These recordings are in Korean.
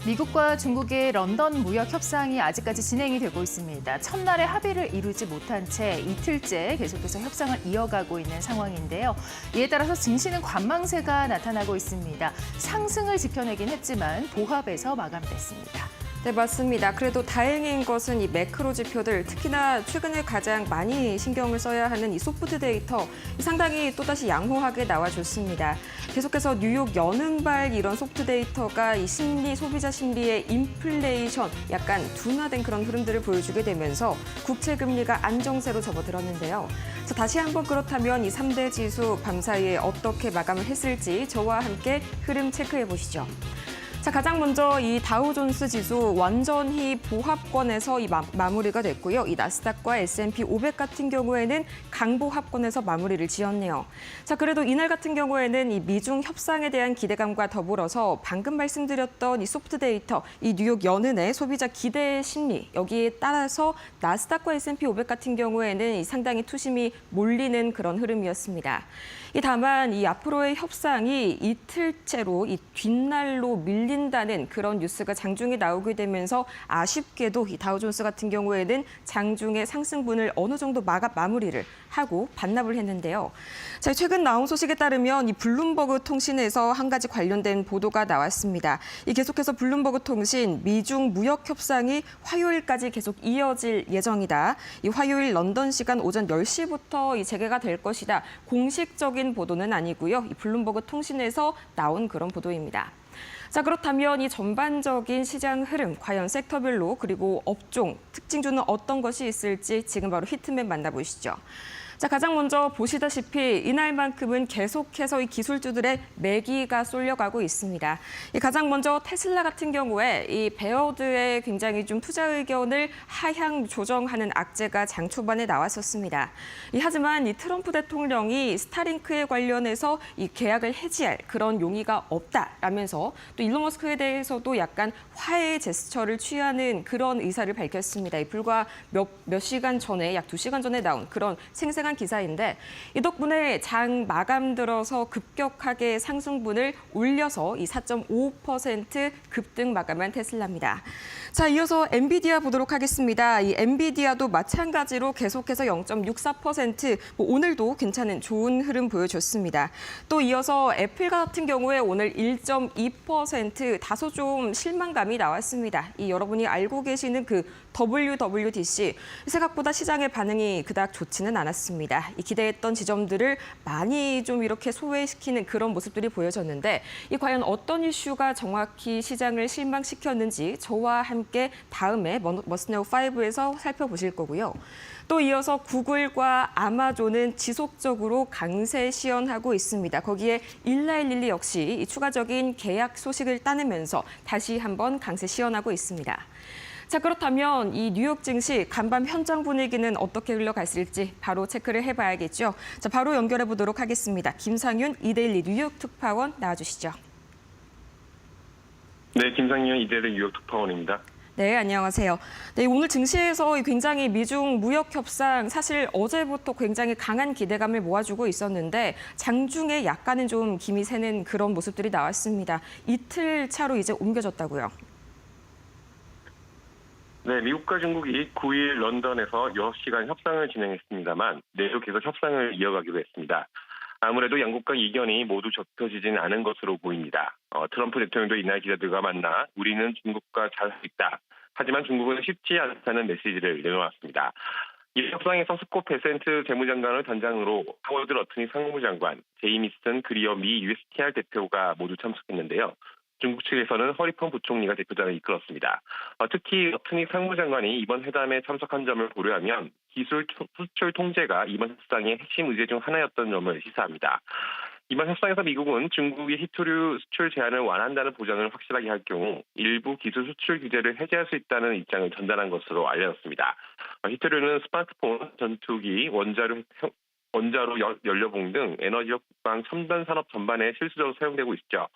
미국과 중국의 런던 무역 협상이 아직까지 진행이 되고 있습니다. 첫날에 합의를 이루지 못한 채 이틀째 계속해서 협상을 이어가고 있는 상황인데요. 이에 따라서 증시는 관망세가 나타나고 있습니다. 상승을 지켜내긴 했지만 보합에서 마감됐습니다. 네, 맞습니다. 그래도 다행인 것은 이 매크로 지표들, 특히나 최근에 가장 많이 신경을 써야 하는 이 소프트 데이터, 상당히 또다시 양호하게 나와줬습니다. 계속해서 뉴욕 연흥발 이런 소프트 데이터가 이 심리, 소비자 심리의 인플레이션, 약간 둔화된 그런 흐름들을 보여주게 되면서 국채 금리가 안정세로 접어들었는데요. 다시 한번 그렇다면 이 3대 지수 밤 사이에 어떻게 마감을 했을지 저와 함께 흐름 체크해 보시죠. 가장 먼저 이 다우존스 지수 완전히 보합권에서 마무리가 됐고요. 이 나스닥과 S&P 500 같은 경우에는 강보합권에서 마무리를 지었네요. 그래도 이날 같은 경우에는 이 미중 협상에 대한 기대감과 더불어서 방금 말씀드렸던 이 소프트 데이터, 이 뉴욕 연은의 소비자 기대 심리, 여기에 따라서 나스닥과 S&P 500 같은 경우에는 이 상당히 투심이 몰리는 그런 흐름이었습니다. 다만 이 앞으로의 협상이 이틀째로 이 뒷날로 밀린다는 그런 뉴스가 장중에 나오게 되면서 아쉽게도 이 다우존스 같은 경우에는 장중의 상승분을 어느 정도 마무리를 하고 반납을 했는데요. 최근 나온 소식에 따르면 이 블룸버그 통신에서 한 가지 관련된 보도가 나왔습니다. 계속해서 블룸버그 통신 미중 무역 협상이 화요일까지 계속 이어질 예정이다. 이 화요일 런던 시간 오전 10시부터 재개가 될 것이다. 공식적인 보도는 아니고요. 이 블룸버그 통신에서 나온 그런 보도입니다. 그렇다면 이 전반적인 시장 흐름, 과연 섹터별로 그리고 업종, 특징주는 어떤 것이 있을지 지금 바로 히트맵 만나보시죠. 가장 먼저 보시다시피 이날만큼은 계속해서 이 기술주들의 매기가 쏠려가고 있습니다. 가장 먼저 테슬라 같은 경우에 이 베어드의 굉장히 좀 투자 의견을 하향 조정하는 악재가 장 초반에 나왔었습니다. 하지만 이 트럼프 대통령이 스타링크에 관련해서 이 계약을 해지할 그런 용의가 없다라면서 또 일론 머스크에 대해서도 약간 화해 제스처를 취하는 그런 의사를 밝혔습니다. 불과 몇 시간 전에, 약 2시간 전에 나온 그런 생생한 기사인데 이 덕분에 장 마감 들어서 급격하게 상승분을 올려서 이 4.5% 급등 마감한 테슬라입니다. 이어서 엔비디아 보도록 하겠습니다. 이 엔비디아도 마찬가지로 계속해서 0.64%, 오늘도 괜찮은 좋은 흐름 보여줬습니다. 또 이어서 애플 같은 경우에 오늘 1.2% 다소 좀 실망감이 나왔습니다. 여러분이 알고 계시는 그 WWDC, 생각보다 시장의 반응이 그닥 좋지는 않았습니다. 기대했던 지점들을 많이 좀 이렇게 소외시키는 그런 모습들이 보여졌는데 과연 어떤 이슈가 정확히 시장을 실망시켰는지 저와 함께 다음에 머스트네오 5에서 살펴보실 거고요. 또 이어서 구글과 아마존은 지속적으로 강세 시연하고 있습니다. 거기에 일라일릴리 역시 이 추가적인 계약 소식을 따내면서 다시 한번 강세 시연하고 있습니다. 그렇다면 이 뉴욕 증시 간밤 현장 분위기는 어떻게 흘러갔을지 바로 체크를 해봐야겠죠. 바로 연결해 보도록 하겠습니다. 김상윤 이데일리 뉴욕 특파원 나와주시죠. 네, 김상윤 이데일리 뉴욕 특파원입니다. 네, 안녕하세요. 네, 오늘 증시에서 굉장히 미중 무역 협상 사실 어제부터 굉장히 강한 기대감을 모아주고 있었는데 장중에 약간은 좀 김이 새는 그런 모습들이 나왔습니다. 이틀 차로 이제 옮겨졌다고요. 네, 미국과 중국이 9일 런던에서 6시간 협상을 진행했습니다만 내일 계속 협상을 이어가기로 했습니다. 아무래도 양국간 이견이 모두 좁혀지진 않은 것으로 보입니다. 트럼프 대통령도 이날 기자들과 만나 우리는 중국과 잘 할 수 있다. 하지만 중국은 쉽지 않다는 메시지를 내놓았습니다. 이 협상에서 스콧 베센트 재무장관을 단장으로 하워드 러트니 상무장관, 제이미슨 그리어 미 USTR 대표가 모두 참석했는데요. 중국 측에서는 허리펀 부총리가 대표단을 이끌었습니다. 특히 러트니 상무장관이 이번 회담에 참석한 점을 고려하면 기술 수출 통제가 이번 협상의 핵심 의제 중 하나였던 점을 시사합니다. 이번 협상에서 미국은 중국이 히토류 수출 제한을 완화한다는 보장을 확실하게 할 경우 일부 기술 수출 규제를 해제할 수 있다는 입장을 전달한 것으로 알려졌습니다. 히토류는 스마트폰, 전투기, 원자로 연료봉 등 에너지와 국방, 첨단 산업 전반에 실수적으로 사용되고 있죠.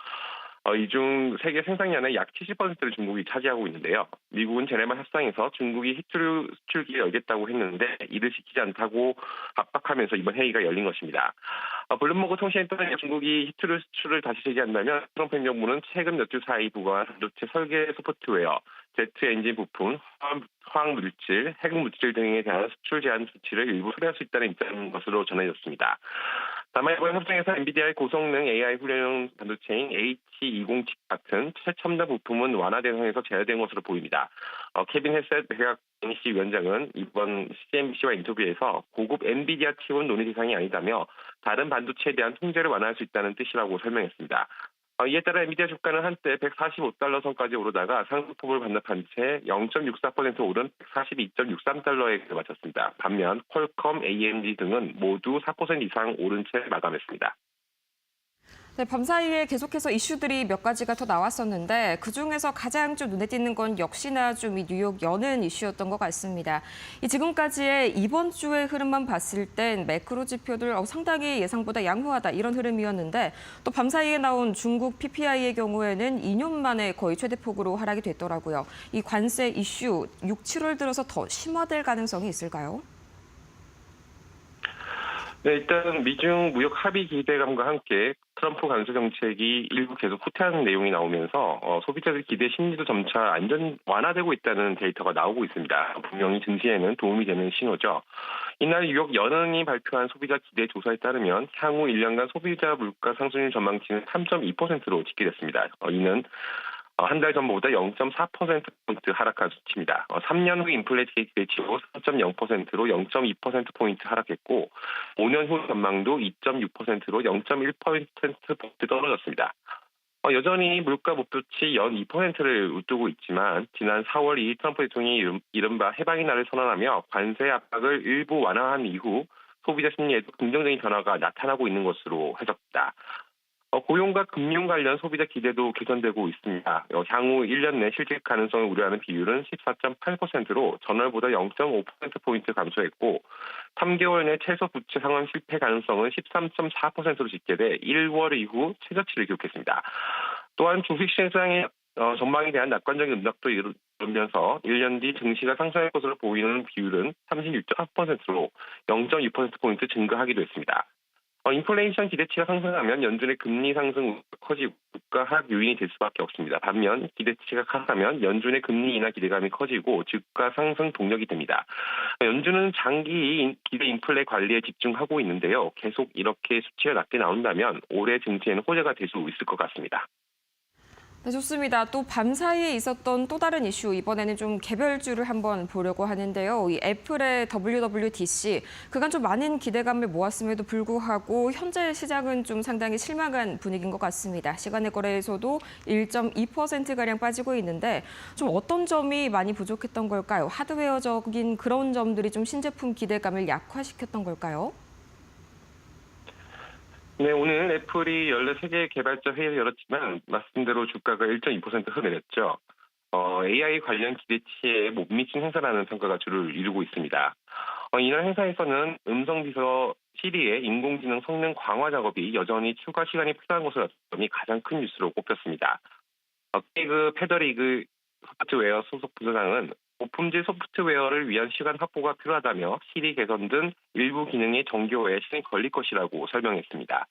이 중 세계 생산량의 약 70%를 중국이 차지하고 있는데요. 미국은 제네바 협상에서 중국이 히토류 수출기를 열겠다고 했는데 이를 시키지 않다고 압박하면서 이번 회의가 열린 것입니다. 블룸버그 통신에 따르면 중국이 히트루 수출을 다시 재개한다면 트럼프 행정부는 최근 몇 주 사이 부과한 반도체 설계 소프트웨어, 제트 엔진 부품, 화학 물질, 핵 물질 등에 대한 수출 제한 조치를 일부 소개할 수 있다는 입장인 것으로 전해졌습니다. 다만 이번 협정에서 엔비디아의 고성능 AI 훈련용 반도체인 H207 같은 최첨단 부품은 완화 대상에서 제외된 것으로 보입니다. 케빈 헤셋 백악 NEC 위원장은 이번 CNBC와 인터뷰에서 고급 엔비디아 칩은 논의 대상이 아니다며 다른 반도체에 대한 통제를 완화할 수 있다는 뜻이라고 설명했습니다. 이에 따라 엔비디아 주가는 한때 145달러 선까지 오르다가 상승폭을 반납한 채 0.64% 오른 142.63달러에 마쳤습니다. 반면 퀄컴, AMD 등은 모두 4% 이상 오른 채 마감했습니다. 네, 밤사이에 계속해서 이슈들이 몇 가지가 더 나왔었는데 그중에서 가장 좀 눈에 띄는 건 역시나 좀 이 뉴욕 연은 이슈였던 것 같습니다. 지금까지의 이번 주의 흐름만 봤을 땐 매크로 지표들 상당히 예상보다 양호하다 이런 흐름이었는데 또 밤사이에 나온 중국 PPI의 경우에는 2년 만에 거의 최대폭으로 하락이 됐더라고요. 이 관세 이슈 6, 7월 들어서 더 심화될 가능성이 있을까요? 네, 일단 미중 무역 합의 기대감과 함께 트럼프 관세 정책이 일부 계속 후퇴하는 내용이 나오면서 소비자들 기대 심리도 점차 완화되고 있다는 데이터가 나오고 있습니다. 분명히 증시에는 도움이 되는 신호죠. 이날 뉴욕 연은이 발표한 소비자 기대 조사에 따르면 향후 1년간 소비자 물가 상승률 전망치는 3.2%로 집계됐습니다. 이는 한 달 전보다 0.4%포인트 하락한 수치입니다. 3년 후 인플레이션 기대치도 3.0%로 0.2%포인트 하락했고 5년 후 전망도 2.6%로 0.1%포인트 떨어졌습니다. 여전히 물가 목표치 연 2%를 웃도고 있지만 지난 4월 2일 트럼프 대통령이 이른바 해방의 날을 선언하며 관세 압박을 일부 완화한 이후 소비자 심리에도 긍정적인 변화가 나타나고 있는 것으로 해석됩니다. 고용과 금융 관련 소비자 기대도 개선되고 있습니다. 향후 1년 내 실직 가능성을 우려하는 비율은 14.8%로 전월보다 0.5%포인트 감소했고 3개월 내 최소 부채 상환 실패 가능성은 13.4%로 집계돼 1월 이후 최저치를 기록했습니다. 또한 주식시장의 전망에 대한 낙관적인 음락도 이루면서 1년 뒤 증시가 상승할 것으로 보이는 비율은 36.4%로 0.2%포인트 증가하기도 했습니다. 인플레이션 기대치가 상승하면 연준의 금리 상승 커지고 물가 하락 요인이 될 수밖에 없습니다. 반면 기대치가 하락하면 연준의 금리 인하 기대감이 커지고 주가 상승 동력이 됩니다. 연준은 장기 기대 인플레 관리에 집중하고 있는데요. 계속 이렇게 수치가 낮게 나온다면 올해 증시에는 호재가 될 수 있을 것 같습니다. 네, 좋습니다. 또 밤사이에 있었던 또 다른 이슈, 이번에는 좀 개별주를 한번 보려고 하는데요. 이 애플의 WWDC, 그간 좀 많은 기대감을 모았음에도 불구하고 현재 시장은 좀 상당히 실망한 분위기인 것 같습니다. 시간의 거래에서도 1.2%가량 빠지고 있는데 좀 어떤 점이 많이 부족했던 걸까요? 하드웨어적인 그런 점들이 좀 신제품 기대감을 약화시켰던 걸까요? 네, 오늘 애플이 13개 개발자 회의를 열었지만 말씀대로 주가가 1.2% 흐르냈죠. AI 관련 기대치에 못 미친 행사라는 평가가 주를 이루고 있습니다. 이날 행사에서는 음성비서 시리의 인공지능 성능 강화 작업이 여전히 추가 시간이 필요한 것으로 점이 가장 큰 뉴스로 꼽혔습니다. 페더리그 소프트웨어 소속 부서장은 고품질 소프트웨어를 위한 시간 확보가 필요하다며 시리 개선 등 일부 기능의 정교화에 시간이 걸릴 것이라고 설명했습니다.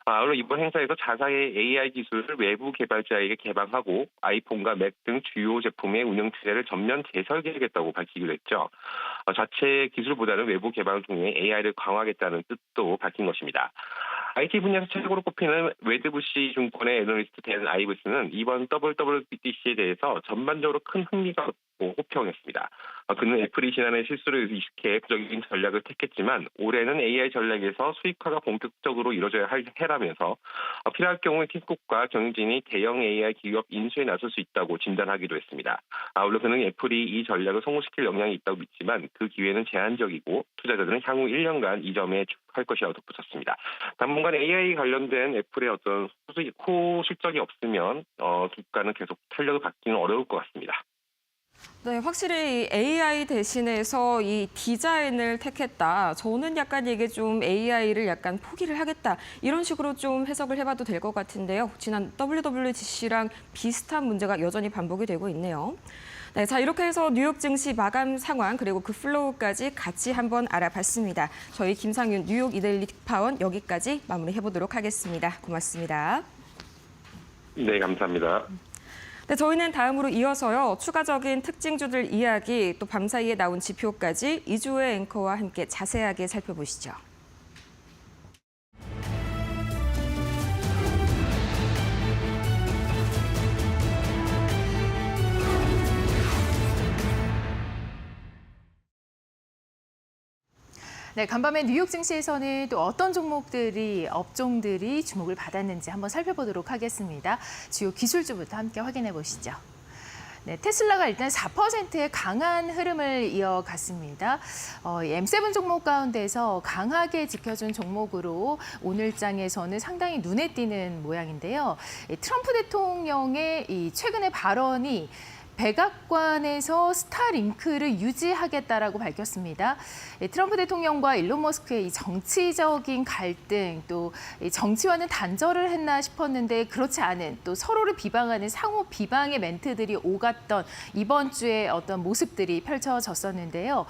아울러 이번 행사에서 자사의 AI 기술을 외부 개발자에게 개방하고 아이폰과 맥 등 주요 제품의 운영 체제를 전면 재설계하겠다고 밝히기로 했죠. 자체 기술보다는 외부 개방을 통해 AI를 강화하겠다는 뜻도 밝힌 것입니다. IT 분야에서 최고로 꼽히는 웨드부시 증권의 애널리스트 댄 아이브스는 이번 WWDC에 대해서 전반적으로 큰 흥미가 없고 호평했습니다. 그는 애플이 지난해 실수를 의식해 부정적인 전략을 택했지만 올해는 AI 전략에서 수익화가 본격적으로 이루어져야 해라면서 필요할 경우에 팀쿡과 경영진이 대형 AI 기업 인수에 나설 수 있다고 진단하기도 했습니다. 아울러 그는 애플이 이 전략을 성공시킬 역량이 있다고 믿지만 그 기회는 제한적이고 투자자들은 향후 1년간 이 점에 주목할 것이라고 덧붙였습니다. 당분간 AI 관련된 애플의 어떤 실적이 없으면 주가는 계속 탄력을 받기는 어려울 것 같습니다. 네, 확실히 AI 대신해서 이 디자인을 택했다. 저는 약간 이게 좀 AI를 약간 포기를 하겠다. 이런 식으로 좀 해석을 해봐도 될 것 같은데요. 지난 WWDC랑 비슷한 문제가 여전히 반복이 되고 있네요. 네, 자 이렇게 해서 뉴욕 증시 마감 상황 그리고 그 플로우까지 같이 한번 알아봤습니다. 저희 김상윤 뉴욕 이데일리 특파원 여기까지 마무리해보도록 하겠습니다. 고맙습니다. 네, 감사합니다. 네, 저희는 다음으로 이어서요. 추가적인 특징주들 이야기 또 밤사이에 나온 지표까지 이주혜 앵커와 함께 자세하게 살펴보시죠. 네, 간밤에 뉴욕 증시에서는 또 어떤 종목들이, 업종들이 주목을 받았는지 한번 살펴보도록 하겠습니다. 주요 기술주부터 함께 확인해 보시죠. 네, 테슬라가 일단 4%의 강한 흐름을 이어갔습니다. M7 종목 가운데서 강하게 지켜준 종목으로 오늘 장에서는 상당히 눈에 띄는 모양인데요. 트럼프 대통령의 이 최근의 발언이 백악관에서 스타링크를 유지하겠다라고 밝혔습니다. 트럼프 대통령과 일론 머스크의 이 정치적인 갈등, 또 정치와는 단절을 했나 싶었는데 그렇지 않은 또 서로를 비방하는 상호 비방의 멘트들이 오갔던 이번 주에 어떤 모습들이 펼쳐졌었는데요.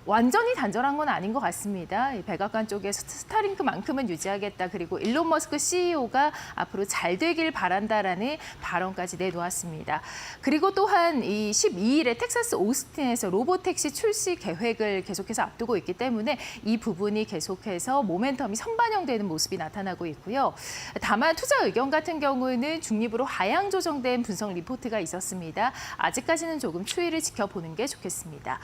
완전히 단절한 건 아닌 것 같습니다. 백악관 쪽에서 스타링크만큼은 유지하겠다. 그리고 일론 머스크 CEO가 앞으로 잘 되길 바란다라는 발언까지 내놓았습니다. 그리고 또한 이 12일에 텍사스 오스틴에서 로보택시 출시 계획을 계속해서 앞두고 있기 때문에 이 부분이 계속해서 모멘텀이 선반영되는 모습이 나타나고 있고요. 다만 투자 의견 같은 경우는 중립으로 하향 조정된 분석 리포트가 있었습니다. 아직까지는 조금 추이를 지켜보는 게 좋겠습니다.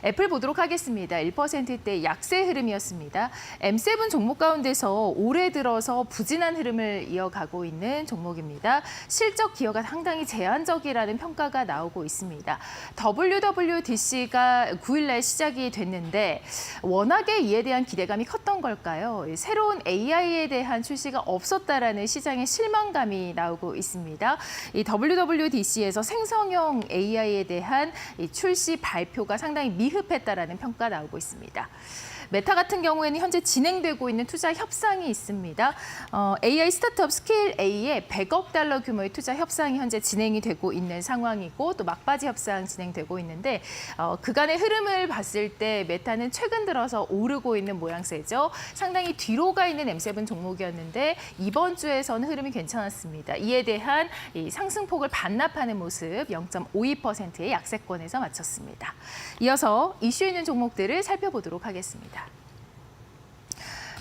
애플 보도록 하겠습니다. 1%대 약세 흐름이었습니다. M7 종목 가운데서 올해 들어서 부진한 흐름을 이어가고 있는 종목입니다. 실적 기여가 상당히 제한적이라는 평가가 나오고 있습니다. WWDC가 9일날 시작이 됐는데 워낙에 이에 대한 기대감이 컸던 걸까요? 새로운 AI에 대한 출시가 없었다라는 시장의 실망감이 나오고 있습니다. 이 WWDC에서 생성형 AI에 대한 이 출시 발표가 상당히 미흡했다라는 평가 나오고 있습니다. 메타 같은 경우에는 현재 진행되고 있는 투자 협상이 있습니다. AI 스타트업 스케일 A에 100억 달러 규모의 투자 협상이 현재 진행이 되고 있는 상황이고 또 막바지 협상 진행되고 있는데 그간의 흐름을 봤을 때 메타는 최근 들어서 오르고 있는 모양새죠. 상당히 뒤로 가 있는 M7 종목이었는데 이번 주에서는 흐름이 괜찮았습니다. 이에 대한 이 상승폭을 반납하는 모습 0.52%의 약세권에서 마쳤습니다. 이어서 이슈 있는 종목들을 살펴보도록 하겠습니다.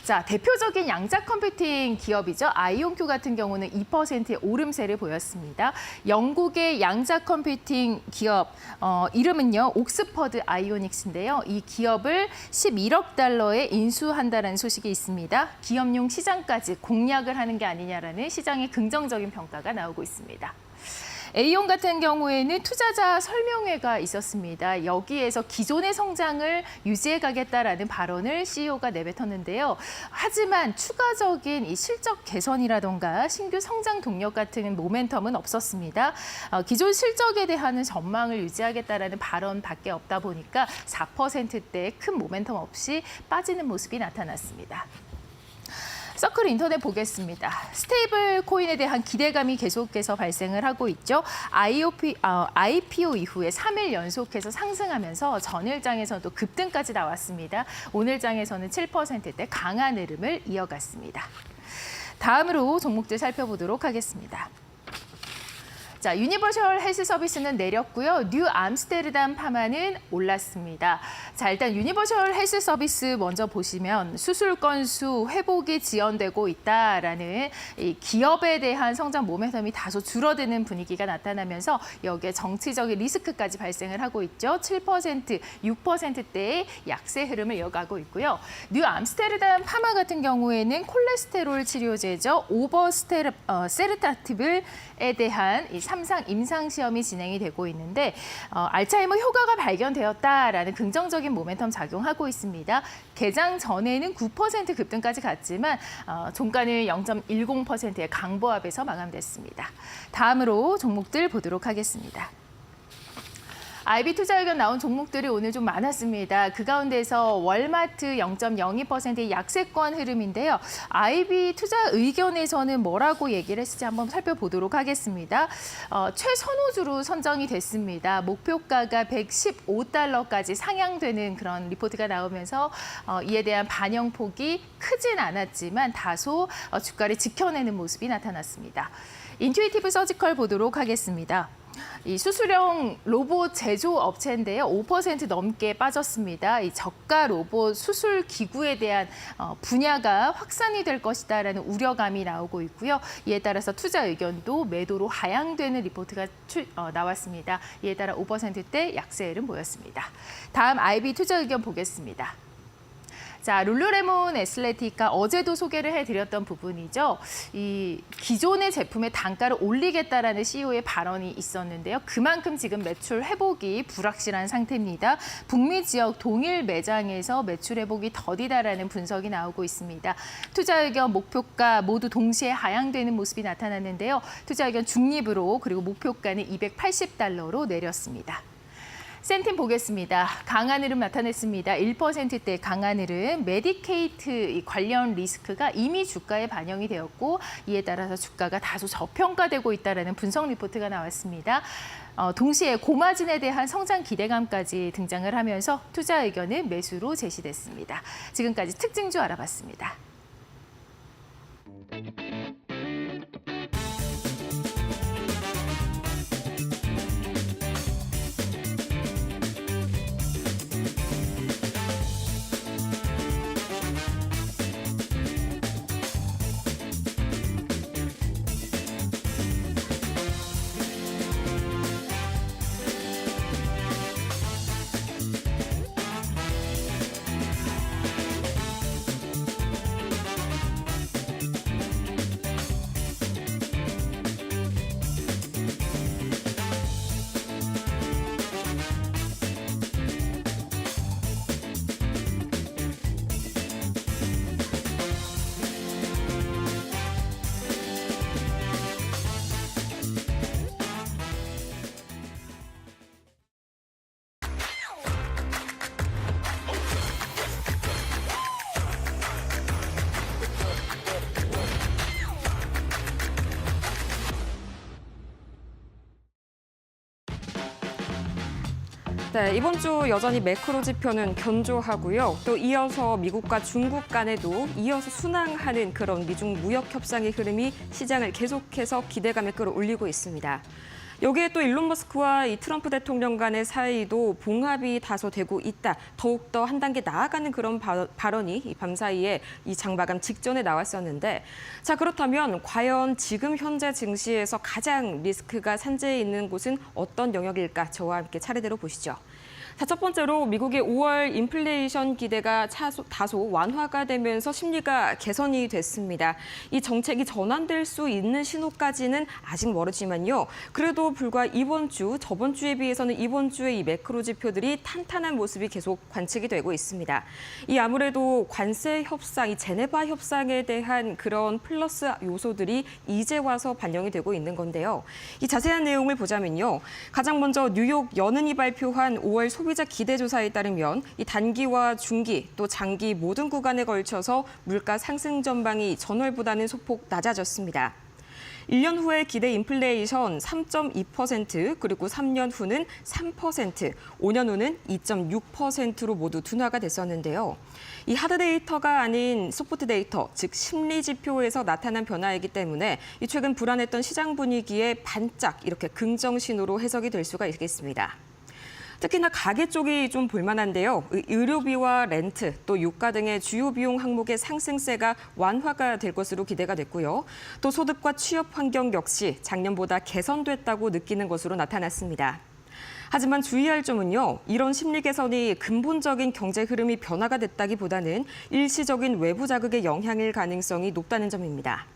자, 대표적인 양자 컴퓨팅 기업이죠. 아이온큐 같은 경우는 2%의 오름세를 보였습니다. 영국의 양자 컴퓨팅 기업 이름은요. 옥스퍼드 아이오닉스인데요. 이 기업을 11억 달러에 인수한다는 소식이 있습니다. 기업용 시장까지 공략을 하는 게 아니냐라는 시장의 긍정적인 평가가 나오고 있습니다. A용 같은 경우에는 투자자 설명회가 있었습니다. 여기에서 기존의 성장을 유지해 가겠다라는 발언을 CEO가 내뱉었는데요. 하지만 추가적인 이 실적 개선이라던가 신규 성장 동력 같은 모멘텀은 없었습니다. 기존 실적에 대한 전망을 유지하겠다라는 발언밖에 없다 보니까 4%대의 큰 모멘텀 없이 빠지는 모습이 나타났습니다. 서클 인터넷 보겠습니다. 스테이블 코인에 대한 기대감이 계속해서 발생을 하고 있죠. IPO 이후에 3일 연속해서 상승하면서 전일장에서도 급등까지 나왔습니다. 오늘장에서는 7%대 강한 흐름을 이어갔습니다. 다음으로 종목들 살펴보도록 하겠습니다. 자, 유니버셜 헬스 서비스는 내렸고요. 뉴 암스테르담 파마는 올랐습니다. 자, 일단 유니버셜 헬스 서비스 먼저 보시면 수술 건수 회복이 지연되고 있다라는 이 기업에 대한 성장 모멘텀이 다소 줄어드는 분위기가 나타나면서 여기에 정치적인 리스크까지 발생을 하고 있죠. 7%, 6%대의 약세 흐름을 이어가고 있고요. 뉴 암스테르담 파마 같은 경우에는 콜레스테롤 치료제죠. 세르타티블에 대한 이 3상 임상 시험이 진행이 되고 있는데 알츠하이머 효과가 발견되었다라는 긍정적인 모멘텀 작용하고 있습니다. 개장 전에는 9% 급등까지 갔지만 종가는 0.10%의 강보합에서 마감됐습니다. 다음으로 종목들 보도록 하겠습니다. IB 투자 의견 나온 종목들이 오늘 좀 많았습니다. 그 가운데서 월마트 0.02%의 약세권 흐름인데요. IB 투자 의견에서는 뭐라고 얘기를 했을지 한번 살펴보도록 하겠습니다. 최선호주로 선정이 됐습니다. 목표가가 115달러까지 상향되는 그런 리포트가 나오면서 이에 대한 반영폭이 크진 않았지만 다소 주가를 지켜내는 모습이 나타났습니다. 인투이티브 서지컬 보도록 하겠습니다. 이 수술용 로봇 제조 업체인데요. 5% 넘게 빠졌습니다. 이 저가 로봇 수술 기구에 대한 분야가 확산이 될 것이다라는 우려감이 나오고 있고요. 이에 따라서 투자 의견도 매도로 하향되는 리포트가 나왔습니다. 이에 따라 5%대 약세 흐름 보였습니다. 다음 IB 투자 의견 보겠습니다. 자, 룰루레몬 애슬레티카 어제도 소개를 해드렸던 부분이죠. 이 기존의 제품의 단가를 올리겠다라는 CEO의 발언이 있었는데요. 그만큼 지금 매출 회복이 불확실한 상태입니다. 북미 지역 동일 매장에서 매출 회복이 더디다라는 분석이 나오고 있습니다. 투자 의견, 목표가 모두 동시에 하향되는 모습이 나타났는데요. 투자 의견 중립으로 그리고 목표가는 280달러로 내렸습니다. 센팀 보겠습니다. 강한 흐름 나타냈습니다. 1%대 강한 흐름, 메디케이트 관련 리스크가 이미 주가에 반영이 되었고 이에 따라서 주가가 다소 저평가되고 있다는 분석 리포트가 나왔습니다. 동시에 고마진에 대한 성장 기대감까지 등장을 하면서 투자 의견은 매수로 제시됐습니다. 지금까지 특징주 알아봤습니다. 네, 이번 주 여전히 매크로 지표는 견조하고요. 또 이어서 미국과 중국 간에도 이어서 순항하는 그런 미중 무역 협상의 흐름이 시장을 계속해서 기대감에 끌어올리고 있습니다. 여기에 또 일론 머스크와 이 트럼프 대통령 간의 사이도 봉합이 다소 되고 있다. 더욱더 한 단계 나아가는 그런 발언이 이 밤사이에 이 장마감 직전에 나왔었는데, 자, 그렇다면 과연 지금 현재 증시에서 가장 리스크가 산재해 있는 곳은 어떤 영역일까? 저와 함께 차례대로 보시죠. 자, 첫 번째로 미국의 5월 인플레이션 기대가 다소 완화가 되면서 심리가 개선이 됐습니다. 이 정책이 전환될 수 있는 신호까지는 아직 멀었지만요. 그래도 불과 이번 주, 저번 주에 비해서는 이번 주에 이 매크로 지표들이 탄탄한 모습이 계속 관측이 되고 있습니다. 이 아무래도 관세 협상, 이 제네바 협상에 대한 그런 플러스 요소들이 이제 와서 반영이 되고 있는 건데요. 이 자세한 내용을 보자면요. 가장 먼저 뉴욕 연은이 발표한 5월 소비자 기대조사에 따르면 이 단기와 중기 또 장기 모든 구간에 걸쳐서 물가 상승 전망이 전월보다는 소폭 낮아졌습니다. 1년 후의 기대 인플레이션 3.2%, 그리고 3년 후는 3%, 5년 후는 2.6%로 모두 둔화가 됐었는데요. 이 하드 데이터가 아닌 소프트 데이터, 즉 심리 지표에서 나타난 변화이기 때문에 이 최근 불안했던 시장 분위기에 반짝 이렇게 긍정 신호로 해석이 될 수가 있겠습니다. 특히나 가계 쪽이 좀 볼만한데요. 의료비와 렌트, 또 유가 등의 주요 비용 항목의 상승세가 완화가 될 것으로 기대가 됐고요. 또 소득과 취업 환경 역시 작년보다 개선됐다고 느끼는 것으로 나타났습니다. 하지만 주의할 점은요. 이런 심리 개선이 근본적인 경제 흐름이 변화가 됐다기보다는 일시적인 외부 자극의 영향일 가능성이 높다는 점입니다.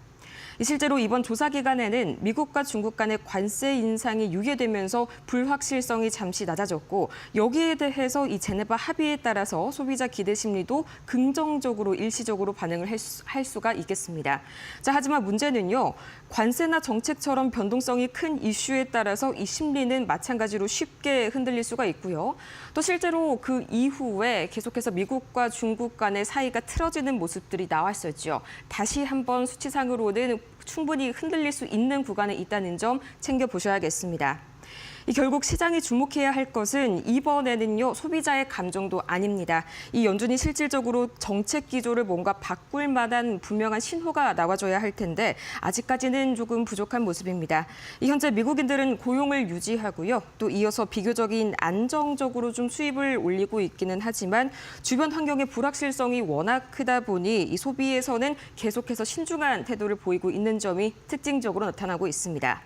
실제로 이번 조사 기간에는 미국과 중국 간의 관세 인상이 유예되면서 불확실성이 잠시 낮아졌고 여기에 대해서 이 제네바 합의에 따라서 소비자 기대 심리도 긍정적으로 일시적으로 반응을 할 수가 있겠습니다. 자, 하지만 문제는요. 관세나 정책처럼 변동성이 큰 이슈에 따라서 이 심리는 마찬가지로 쉽게 흔들릴 수가 있고요. 또 실제로 그 이후에 계속해서 미국과 중국 간의 사이가 틀어지는 모습들이 나왔었죠. 다시 한번 수치상으로는 충분히 흔들릴 수 있는 구간에 있다는 점 챙겨보셔야겠습니다. 결국 시장이 주목해야 할 것은 이번에는요 소비자의 감정도 아닙니다. 이 연준이 실질적으로 정책 기조를 뭔가 바꿀 만한 분명한 신호가 나와줘야 할 텐데 아직까지는 조금 부족한 모습입니다. 현재 미국인들은 고용을 유지하고요. 또 이어서 비교적인 안정적으로 좀 수입을 올리고 있기는 하지만 주변 환경의 불확실성이 워낙 크다 보니 이 소비에서는 계속해서 신중한 태도를 보이고 있는 점이 특징적으로 나타나고 있습니다.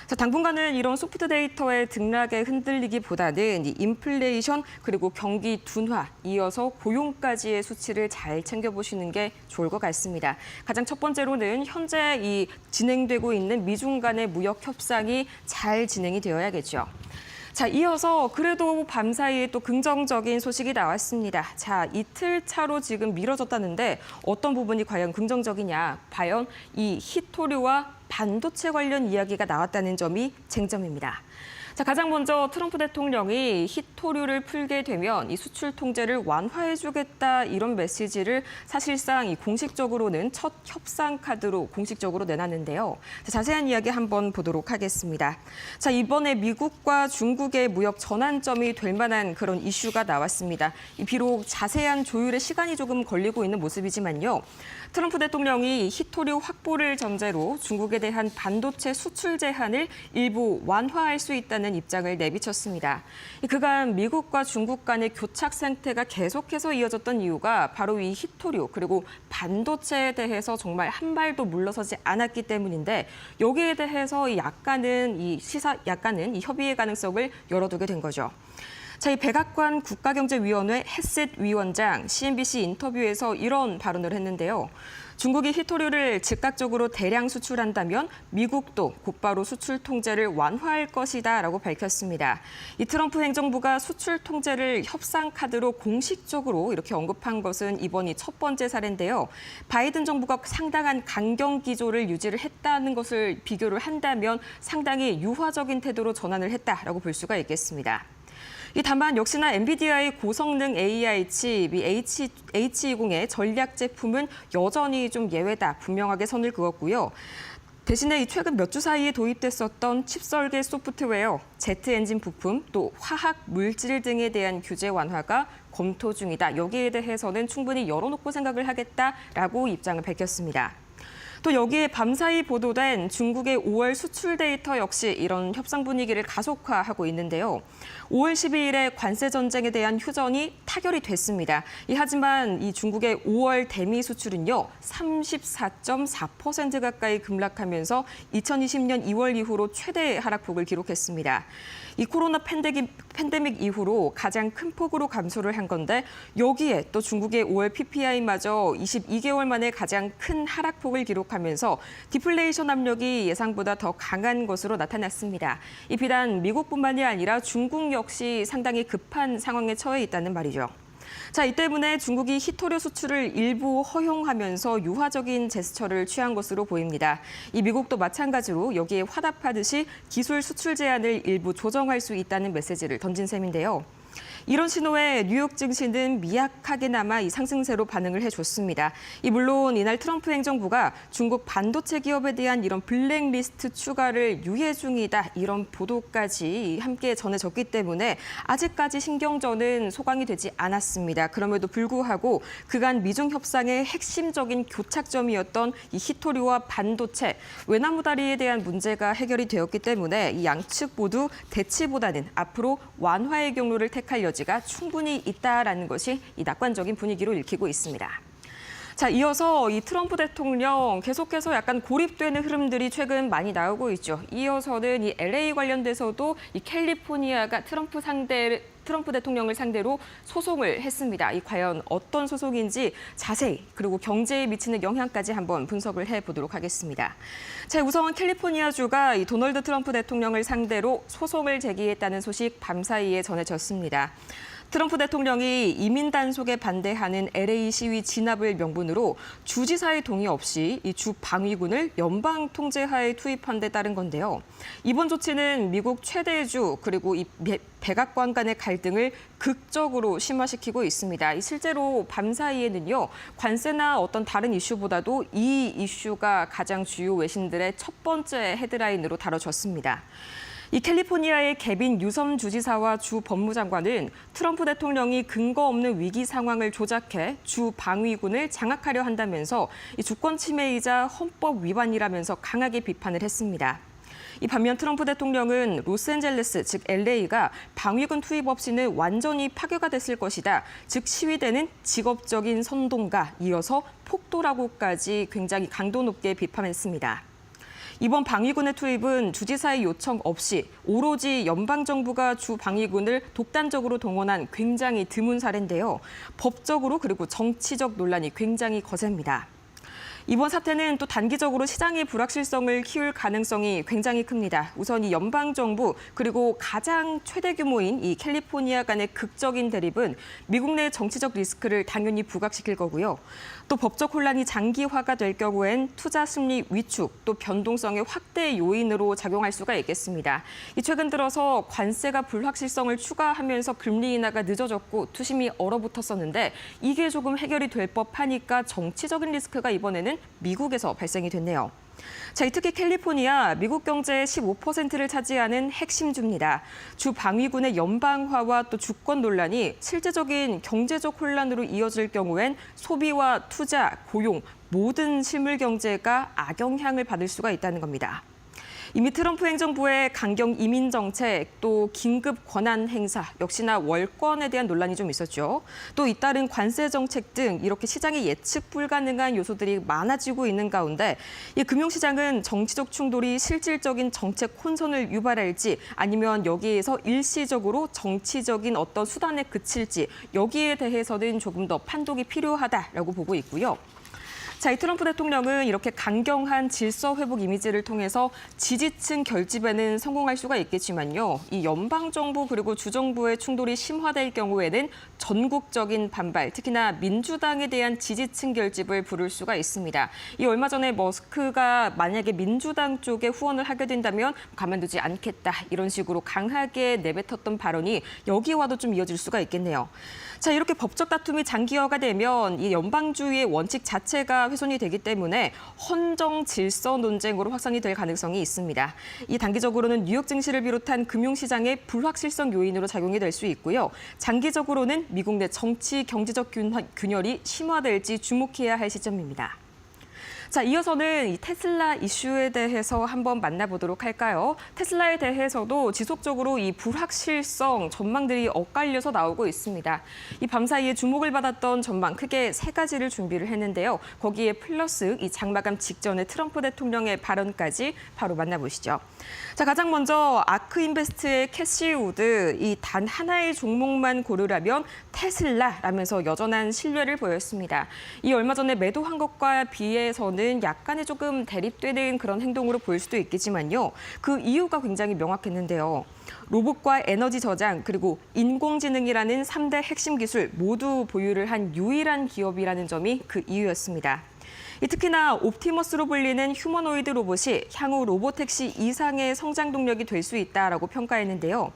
자, 당분간은 이런 소프트 데이터의 등락에 흔들리기보다는 이 인플레이션 그리고 경기 둔화, 이어서 고용까지의 수치를 잘 챙겨보시는 게 좋을 것 같습니다. 가장 첫 번째로는 현재 이 진행되고 있는 미중 간의 무역 협상이 잘 진행이 되어야겠죠. 자, 이어서 그래도 밤사이에 또 긍정적인 소식이 나왔습니다. 자, 이틀 차로 지금 미뤄졌다는데 어떤 부분이 과연 긍정적이냐? 과연 이 히토류와 반도체 관련 이야기가 나왔다는 점이 쟁점입니다. 자, 가장 먼저 트럼프 대통령이 히토류를 풀게 되면 이 수출 통제를 완화해주겠다 이런 메시지를 사실상 이 공식적으로는 첫 협상 카드로 공식적으로 내놨는데요. 자, 자세한 이야기 한번 보도록 하겠습니다. 자, 이번에 미국과 중국의 무역 전환점이 될 만한 그런 이슈가 나왔습니다. 비록 자세한 조율에 시간이 조금 걸리고 있는 모습이지만요. 트럼프 대통령이 히토류 확보를 전제로 중국에 대한 반도체 수출 제한을 일부 완화할 수 있다는 입장을 내비쳤습니다. 그간 미국과 중국 간의 교착 상태가 계속해서 이어졌던 이유가 바로 이 히토류 그리고 반도체에 대해서 정말 한 발도 물러서지 않았기 때문인데 여기에 대해서 약간은 이 협의의 가능성을 열어두게 된 거죠. 자, 이 백악관 국가경제위원회 헤셋 위원장 CNBC 인터뷰에서 이런 발언을 했는데요. 중국이 히토류를 즉각적으로 대량 수출한다면 미국도 곧바로 수출 통제를 완화할 것이다라고 밝혔습니다. 이 트럼프 행정부가 수출 통제를 협상 카드로 공식적으로 이렇게 언급한 것은 이번이 첫 번째 사례인데요. 바이든 정부가 상당한 강경 기조를 유지를 했다는 것을 비교를 한다면 상당히 유화적인 태도로 전환을 했다라고 볼 수가 있겠습니다. 다만 역시나 엔비디아의 고성능 AI 칩 H20의 전략 제품은 여전히 좀 예외다 분명하게 선을 그었고요. 대신에 최근 몇 주 사이에 도입됐었던 칩 설계 소프트웨어, 제트 엔진 부품, 또 화학 물질 등에 대한 규제 완화가 검토 중이다. 여기에 대해서는 충분히 열어놓고 생각을 하겠다라고 입장을 밝혔습니다. 또 여기에 밤사이 보도된 중국의 5월 수출 데이터 역시 이런 협상 분위기를 가속화하고 있는데요. 5월 12일에 관세 전쟁에 대한 휴전이 타결이 됐습니다. 하지만 이 중국의 5월 대미 수출은요, 34.4% 가까이 급락하면서 2020년 2월 이후로 최대 하락폭을 기록했습니다. 이 코로나 팬데믹 이후로 가장 큰 폭으로 감소를 한 건데 여기에 또 중국의 5월 PPI마저 22개월 만에 가장 큰 하락폭을 기록하면서 디플레이션 압력이 예상보다 더 강한 것으로 나타났습니다. 비단 미국뿐만이 아니라 중국 역시 상당히 급한 상황에 처해 있다는 말이죠. 자, 이 때문에 중국이 히토류 수출을 일부 허용하면서 유화적인 제스처를 취한 것으로 보입니다. 미국도 마찬가지로 여기에 화답하듯이 기술 수출 제한을 일부 조정할 수 있다는 메시지를 던진 셈인데요. 이런 신호에 뉴욕 증시는 미약하게나마 이 상승세로 반응을 해줬습니다. 물론 이날 트럼프 행정부가 중국 반도체 기업에 대한 이런 블랙리스트 추가를 유예 중이다 이런 보도까지 함께 전해졌기 때문에 아직까지 신경전은 소강이 되지 않았습니다. 그럼에도 불구하고 그간 미중 협상의 핵심적인 교착점이었던 이 히토류와 반도체, 외나무 다리에 대한 문제가 해결이 되었기 때문에 이 양측 모두 대치보다는 앞으로 완화의 경로를 택할 여지가 충분히 있다라는 것이 이 낙관적인 분위기로 읽히고 있습니다. 자, 이어서 이 트럼프 대통령 계속해서 약간 고립되는 흐름들이 최근 많이 나오고 있죠. 이어서는 이 LA 관련돼서도 이 캘리포니아가 트럼프 대통령을 상대로 소송을 했습니다. 이 과연 어떤 소송인지 자세히 그리고 경제에 미치는 영향까지 한번 분석을 해보도록 하겠습니다. 자, 우선 캘리포니아주가 이 도널드 트럼프 대통령을 상대로 소송을 제기했다는 소식 밤사이에 전해졌습니다. 트럼프 대통령이 이민 단속에 반대하는 LA 시위 진압을 명분으로 주지사의 동의 없이 이 주 방위군을 연방 통제하에 투입한 데 따른 건데요. 이번 조치는 미국 최대의 주 그리고 이 백악관 간의 갈등을 극적으로 심화시키고 있습니다. 실제로 밤사이에는요, 관세나 어떤 다른 이슈보다도 이 이슈가 가장 주요 외신들의 첫 번째 헤드라인으로 다뤄졌습니다. 이 캘리포니아의 개빈 뉴섬 주지사와 주 법무장관은 트럼프 대통령이 근거 없는 위기 상황을 조작해 주 방위군을 장악하려 한다면서 이 주권 침해이자 헌법 위반이라면서 강하게 비판을 했습니다. 이 반면 트럼프 대통령은 로스앤젤레스, 즉 LA가 방위군 투입 없이는 완전히 파괴가 됐을 것이다. 즉 시위대는 직업적인 선동가, 이어서 폭도라고까지 굉장히 강도 높게 비판했습니다. 이번 방위군의 투입은 주지사의 요청 없이 오로지 연방정부가 주 방위군을 독단적으로 동원한 굉장히 드문 사례인데요. 법적으로 그리고 정치적 논란이 굉장히 거셉니다. 이번 사태는 또 단기적으로 시장의 불확실성을 키울 가능성이 굉장히 큽니다. 우선 이 연방정부 그리고 가장 최대 규모인 이 캘리포니아 간의 극적인 대립은 미국 내 정치적 리스크를 당연히 부각시킬 거고요. 또 법적 혼란이 장기화가 될 경우엔 투자 심리 위축, 또 변동성의 확대 요인으로 작용할 수가 있겠습니다. 최근 들어서 관세가 불확실성을 추가하면서 금리 인하가 늦어졌고 투심이 얼어붙었었는데 이게 조금 해결이 될 법하니까 정치적인 리스크가 이번에는 미국에서 발생이 됐네요. 자, 특히 캘리포니아, 미국 경제의 15%를 차지하는 핵심 주입니다. 주 방위군의 연방화와 또 주권 논란이 실제적인 경제적 혼란으로 이어질 경우엔 소비와 투자, 고용, 모든 실물 경제가 악영향을 받을 수가 있다는 겁니다. 이미 트럼프 행정부의 강경 이민 정책, 또 긴급 권한 행사, 역시나 월권에 대한 논란이 좀 있었죠. 또 잇따른 관세 정책 등 이렇게 시장의 예측 불가능한 요소들이 많아지고 있는 가운데 이 금융시장은 정치적 충돌이 실질적인 정책 혼선을 유발할지 아니면 여기에서 일시적으로 정치적인 어떤 수단에 그칠지 여기에 대해서는 조금 더 판독이 필요하다라고 보고 있고요. 자, 이 트럼프 대통령은 이렇게 강경한 질서 회복 이미지를 통해서 지지층 결집에는 성공할 수가 있겠지만요. 이 연방정부 그리고 주정부의 충돌이 심화될 경우에는 전국적인 반발, 특히나 민주당에 대한 지지층 결집을 부를 수가 있습니다. 이 얼마 전에 머스크가 만약에 민주당 쪽에 후원을 하게 된다면 가만두지 않겠다, 이런 식으로 강하게 내뱉었던 발언이 여기와도 좀 이어질 수가 있겠네요. 자, 이렇게 법적 다툼이 장기화가 되면 이 연방주의의 원칙 자체가 훼손이 되기 때문에 헌정 질서 논쟁으로 확산이 될 가능성이 있습니다. 이 단기적으로는 뉴욕 증시를 비롯한 금융시장의 불확실성 요인으로 작용이 될 수 있고요. 장기적으로는 미국 내 정치, 경제적 균열이 심화될지 주목해야 할 시점입니다. 자, 이어서는 이 테슬라 이슈에 대해서 한번 만나보도록 할까요? 테슬라에 대해서도 지속적으로 이 불확실성 전망들이 엇갈려서 나오고 있습니다. 이 밤사이에 주목을 받았던 전망 크게 세 가지를 준비를 했는데요. 거기에 플러스 이 장마감 직전의 트럼프 대통령의 발언까지 바로 만나보시죠. 자, 가장 먼저 아크인베스트의 캐시 우드, 이 단 하나의 종목만 고르라면 테슬라라면서 여전한 신뢰를 보였습니다. 이 얼마 전에 매도한 것과 비해서는 약간의 조금 대립되는 그런 행동으로 보일 수도 있겠지만요. 그 이유가 굉장히 명확했는데요. 로봇과 에너지 저장 그리고 인공지능이라는 3대 핵심 기술 모두 보유를 한 유일한 기업이라는 점이 그 이유였습니다. 특히나 옵티머스로 불리는 휴머노이드 로봇이 향후 로보택시 이상의 성장 동력이 될 수 있다라고 평가했는데요.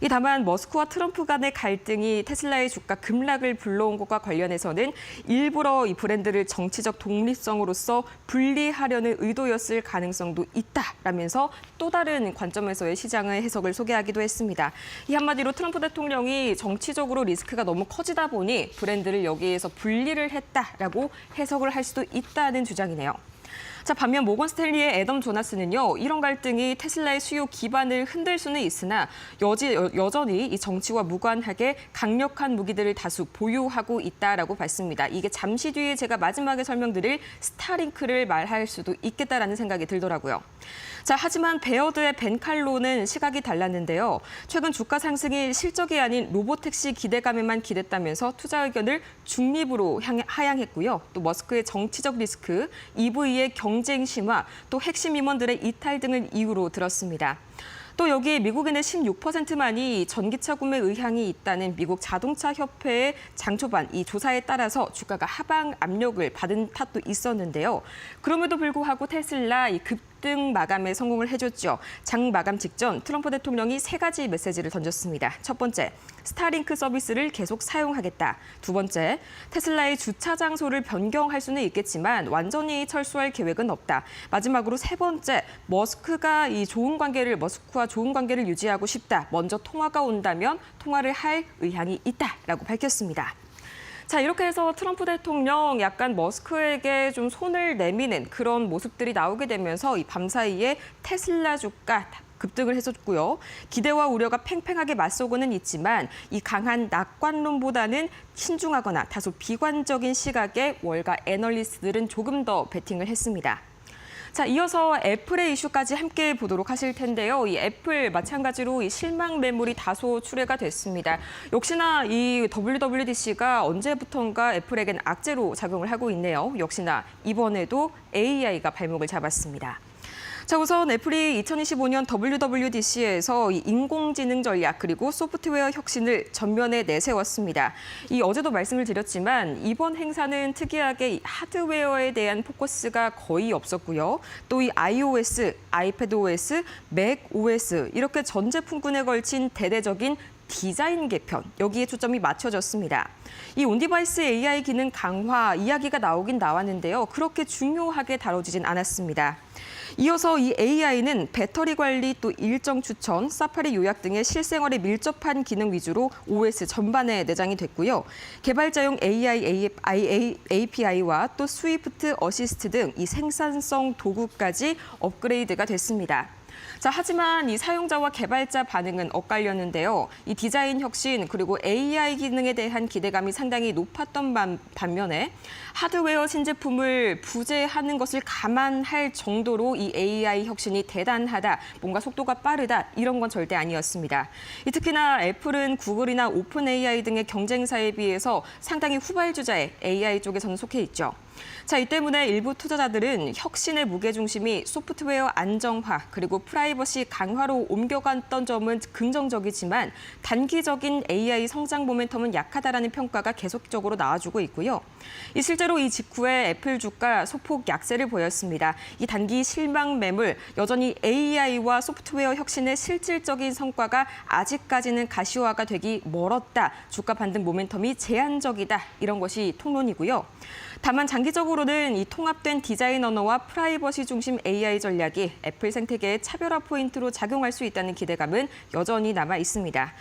다만 머스크와 트럼프 간의 갈등이 테슬라의 주가 급락을 불러온 것과 관련해서는 일부러 이 브랜드를 정치적 독립성으로서 분리하려는 의도였을 가능성도 있다라면서 또 다른 관점에서의 시장의 해석을 소개하기도 했습니다. 이 한마디로 트럼프 대통령이 정치적으로 리스크가 너무 커지다 보니 브랜드를 여기에서 분리를 했다라고 해석을 할 수도 있다는 주장이네요. 자, 반면 모건 스탠리의 애덤 조나스는요, 이런 갈등이 테슬라의 수요 기반을 흔들 수는 있으나 여전히 이 정치와 무관하게 강력한 무기들을 다수 보유하고 있다라고 봤습니다. 이게 잠시 뒤에 제가 마지막에 설명드릴 스타링크를 말할 수도 있겠다라는 생각이 들더라고요. 자, 하지만 베어드의 벤 칼로는 시각이 달랐는데요. 최근 주가 상승이 실적이 아닌 로보택시 기대감에만 기댔다면서 투자 의견을 중립으로 하향했고요. 또 머스크의 정치적 리스크, EV의 경쟁 심화, 또 핵심 임원들의 이탈 등을 이유로 들었습니다. 또 여기에 미국인의 16%만이 전기차 구매 의향이 있다는 미국 자동차 협회의 장초반 이 조사에 따라서 주가가 하방 압력을 받은 탓도 있었는데요. 그럼에도 불구하고 테슬라 이 급등 마감에 성공을 해줬죠. 장 마감 직전 트럼프 대통령이 3가지 메시지를 던졌습니다. 첫 번째, 스타링크 서비스를 계속 사용하겠다. 두 번째, 테슬라의 주차 장소를 변경할 수는 있겠지만 완전히 철수할 계획은 없다. 마지막으로 세 번째, 머스크와 좋은 관계를 유지하고 싶다. 먼저 통화가 온다면 통화를 할 의향이 있다라고 밝혔습니다. 자, 이렇게 해서 트럼프 대통령 약간 머스크에게 좀 손을 내미는 그런 모습들이 나오게 되면서 이 밤사이에 테슬라 주가 급등을 해줬고요. 기대와 우려가 팽팽하게 맞서고는 있지만 이 강한 낙관론보다는 신중하거나 다소 비관적인 시각의 월가 애널리스트들은 조금 더 베팅을 했습니다. 자, 이어서 애플의 이슈까지 함께 보도록 하실 텐데요. 이 애플 마찬가지로 이 실망 매물이 다소 출회가 됐습니다. 역시나 이 WWDC가 언제부턴가 애플에겐 악재로 작용을 하고 있네요. 역시나 이번에도 AI가 발목을 잡았습니다. 자, 우선 애플이 2025년 WWDC에서 이 인공지능 전략 그리고 소프트웨어 혁신을 전면에 내세웠습니다. 이 어제도 말씀을 드렸지만 이번 행사는 특이하게 이 하드웨어에 대한 포커스가 거의 없었고요. 또 이 iOS, 아이패드OS, 맥OS 이렇게 전 제품군에 걸친 대대적인 디자인 개편, 여기에 초점이 맞춰졌습니다. 이 온디바이스 AI 기능 강화 이야기가 나오긴 나왔는데요. 그렇게 중요하게 다뤄지진 않았습니다. 이어서 이 AI는 배터리 관리 또 일정 추천, 사파리 요약 등의 실생활에 밀접한 기능 위주로 OS 전반에 내장이 됐고요. 개발자용 AI API와 또 스위프트 어시스트 등 이 생산성 도구까지 업그레이드가 됐습니다. 자, 하지만 이 사용자와 개발자 반응은 엇갈렸는데요. 이 디자인 혁신 그리고 AI 기능에 대한 기대감이 상당히 높았던 반면에 하드웨어 신제품을 부재하는 것을 감안할 정도로 이 AI 혁신이 대단하다, 뭔가 속도가 빠르다 이런 건 절대 아니었습니다. 특히나 애플은 구글이나 오픈 AI 등의 경쟁사에 비해서 상당히 후발주자의 AI 쪽에서는 속해 있죠. 자, 이 때문에 일부 투자자들은 혁신의 무게중심이 소프트웨어 안정화 그리고 프라이버시 강화로 옮겨갔던 점은 긍정적이지만 단기적인 AI 성장 모멘텀은 약하다라는 평가가 계속적으로 나와주고 있고요. 실제로 이 직후에 애플 주가 소폭 약세를 보였습니다. 이 단기 실망 매물, 여전히 AI와 소프트웨어 혁신의 실질적인 성과가 아직까지는 가시화가 되기 멀었다. 주가 반등 모멘텀이 제한적이다. 이런 것이 통론이고요. 다만 장기적으로는 이 통합된 디자인 언어와 프라이버시 중심 AI 전략이 애플 생태계의 차별화 포인트로 작용할 수 있다는 기대감은 여전히 남아 있습니다.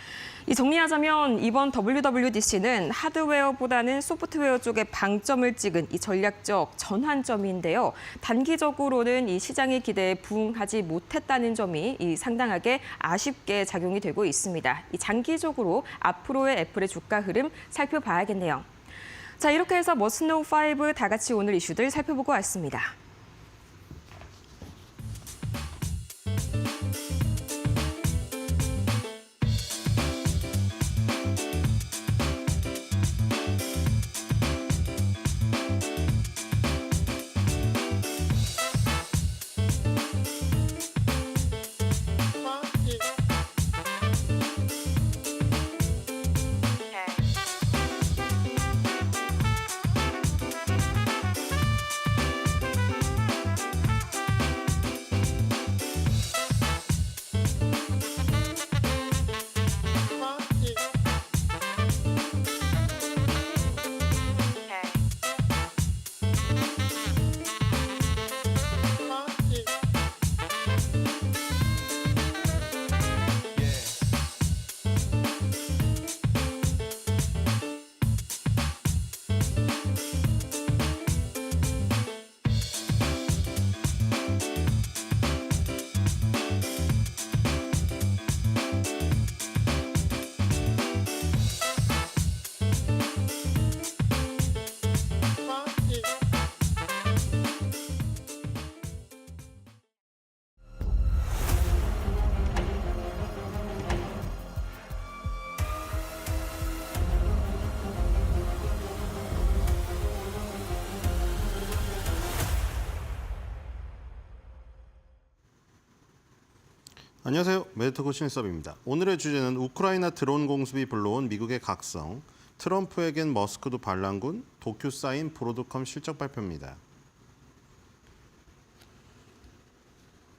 정리하자면 이번 WWDC는 하드웨어보다는 소프트웨어 쪽에 방점을 찍은 이 전략적 전환점인데요. 단기적으로는 이 시장의 기대에 부응하지 못했다는 점이 상당하게 아쉽게 작용이 되고 있습니다. 장기적으로 앞으로의 애플의 주가 흐름 살펴봐야겠네요. 자, 이렇게 해서 머스노우 5 다 같이 오늘 이슈들 살펴보고 왔습니다. 안녕하세요. 메디터고 신일섭입니다. 오늘의 주제는 우크라이나 드론 공습이 불러온 미국의 각성, 트럼프에겐 머스크도 반란군, 도큐 사인 브로드컴 실적 발표입니다.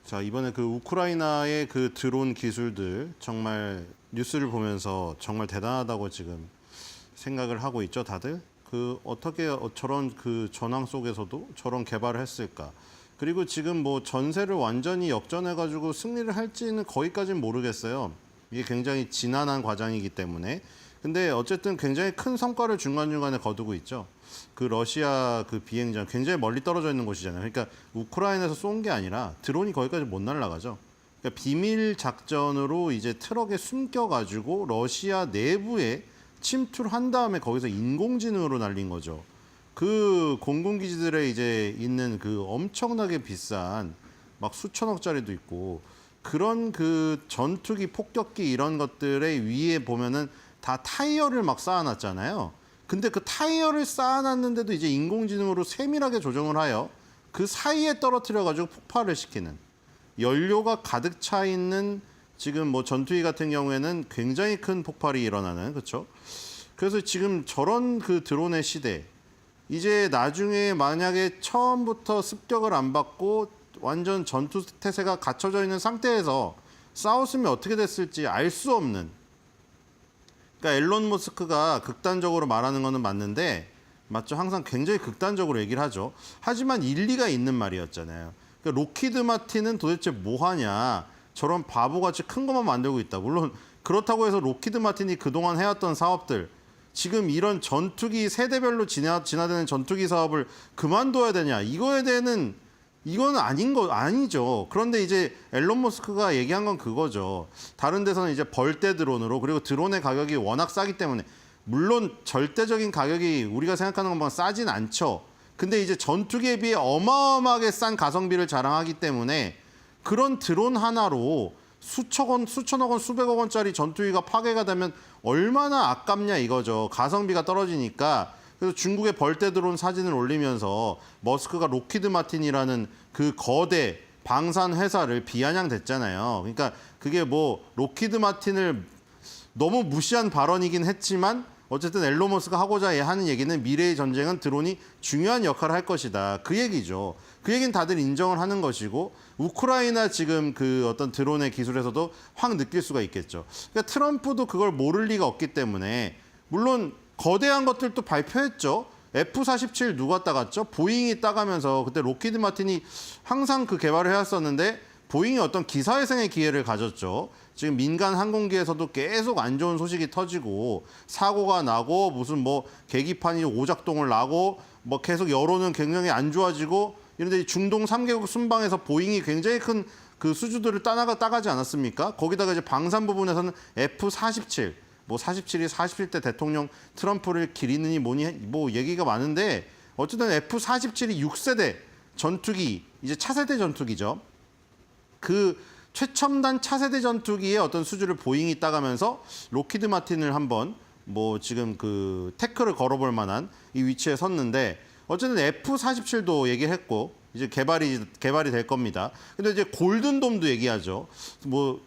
자, 이번에 그 우크라이나의 그 드론 기술들 정말 뉴스를 보면서 정말 대단하다고 지금 생각을 하고 있죠, 다들? 그 어떻게 저런 그 전황 속에서도 저런 개발을 했을까? 그리고 지금 뭐 전세를 완전히 역전해가지고 승리를 할지는 거기까지는 모르겠어요. 이게 굉장히 지난한 과정이기 때문에. 근데 어쨌든 굉장히 큰 성과를 중간중간에 거두고 있죠. 그 러시아 그 비행장 굉장히 멀리 떨어져 있는 곳이잖아요. 그러니까 우크라이나에서 쏜 게 아니라 드론이 거기까지 못 날아가죠. 그러니까 비밀 작전으로 이제 트럭에 숨겨가지고 러시아 내부에 침투를 한 다음에 거기서 인공지능으로 날린 거죠. 그 공군기지들에 이제 있는 그 엄청나게 비싼 막 수천억짜리도 있고 그런 그 전투기, 폭격기 이런 것들의 위에 보면은 다 타이어를 막 쌓아놨잖아요. 근데 그 타이어를 쌓아놨는데도 이제 인공지능으로 세밀하게 조정을 하여 그 사이에 떨어뜨려가지고 폭발을 시키는 연료가 가득 차 있는 지금 뭐 전투기 같은 경우에는 굉장히 큰 폭발이 일어나는 그렇죠. 그래서 지금 저런 그 드론의 시대 이제 나중에 만약에 처음부터 습격을 안 받고 완전 전투 태세가 갖춰져 있는 상태에서 싸웠으면 어떻게 됐을지 알 수 없는 그러니까 앨런 머스크가 극단적으로 말하는 거는 맞는데 맞죠? 항상 굉장히 극단적으로 얘기를 하죠. 하지만 일리가 있는 말이었잖아요. 그러니까 로키드 마틴은 도대체 뭐 하냐. 저런 바보같이 큰 것만 만들고 있다. 물론 그렇다고 해서 로키드 마틴이 그동안 해왔던 사업들 지금 이런 전투기 세대별로 진화되는 전투기 사업을 그만둬야 되냐. 이거에 대해는 이건 아니죠. 그런데 이제 앨런 머스크가 얘기한 건 그거죠. 다른 데서는 이제 벌떼 드론으로 그리고 드론의 가격이 워낙 싸기 때문에 물론 절대적인 가격이 우리가 생각하는 것보다 싸진 않죠. 근데 이제 전투기에 비해 어마어마하게 싼 가성비를 자랑하기 때문에 그런 드론 하나로 수천억 원, 수백억 원짜리 전투기가 파괴가 되면 얼마나 아깝냐 이거죠. 가성비가 떨어지니까. 그래서 중국의 벌떼 드론 사진을 올리면서 머스크가 로키드 마틴이라는 그 거대 방산 회사를 비아냥댔잖아요. 그러니까 그게 뭐 로키드 마틴을 너무 무시한 발언이긴 했지만 어쨌든 앨런 머스크가 하고자 하는 얘기는 미래의 전쟁은 드론이 중요한 역할을 할 것이다. 그 얘기죠. 그 얘기는 다들 인정을 하는 것이고 우크라이나 지금 그 어떤 드론의 기술에서도 확 느낄 수가 있겠죠. 그러니까 트럼프도 그걸 모를 리가 없기 때문에 물론 거대한 것들도 발표했죠. F-47 누가 따갔죠? 보잉이 따가면서 그때 로키드 마틴이 항상 그 개발을 해왔었는데 보잉이 어떤 기사회생의 기회를 가졌죠. 지금 민간 항공기에서도 계속 안 좋은 소식이 터지고 사고가 나고 무슨 뭐 계기판이 오작동을 나고 뭐 계속 여론은 굉장히 안 좋아지고 이런데 중동 3개국 순방에서 보잉이 굉장히 큰 그 수주들을 따가지 않았습니까? 거기다가 이제 방산 부분에서는 F-47 뭐 47이 41대 대통령 트럼프를 기리느니 뭐니 뭐 얘기가 많은데 어쨌든 F-47이 6세대 전투기 이제 차세대 전투기죠. 그 최첨단 차세대 전투기의 어떤 수주를 보잉이 따가면서 로키드 마틴을 한번 뭐 지금 그 태클을 걸어볼 만한 이 위치에 섰는데 어쨌든 F-47도 얘기를 했고 이제 개발이 될 겁니다. 근데 이제 골든돔도 얘기하죠. 뭐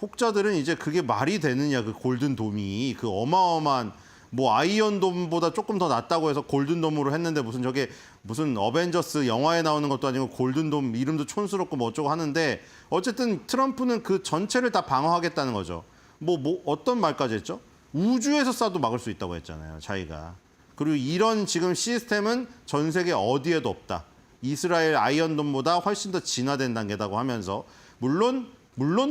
혹자들은 이제 그게 말이 되느냐 그 골든돔이 그 어마어마한 뭐 아이언돔보다 조금 더 낫다고 해서 골든돔으로 했는데 무슨 저게 무슨 어벤져스 영화에 나오는 것도 아니고 골든돔 이름도 촌스럽고 뭐 어쩌고 하는데 어쨌든 트럼프는 그 전체를 다 방어하겠다는 거죠. 뭐 어떤 말까지 했죠? 우주에서 쏴도 막을 수 있다고 했잖아요, 자기가. 그리고 이런 지금 시스템은 전 세계 어디에도 없다. 이스라엘 아이언돔보다 훨씬 더 진화된 단계다고 하면서 물론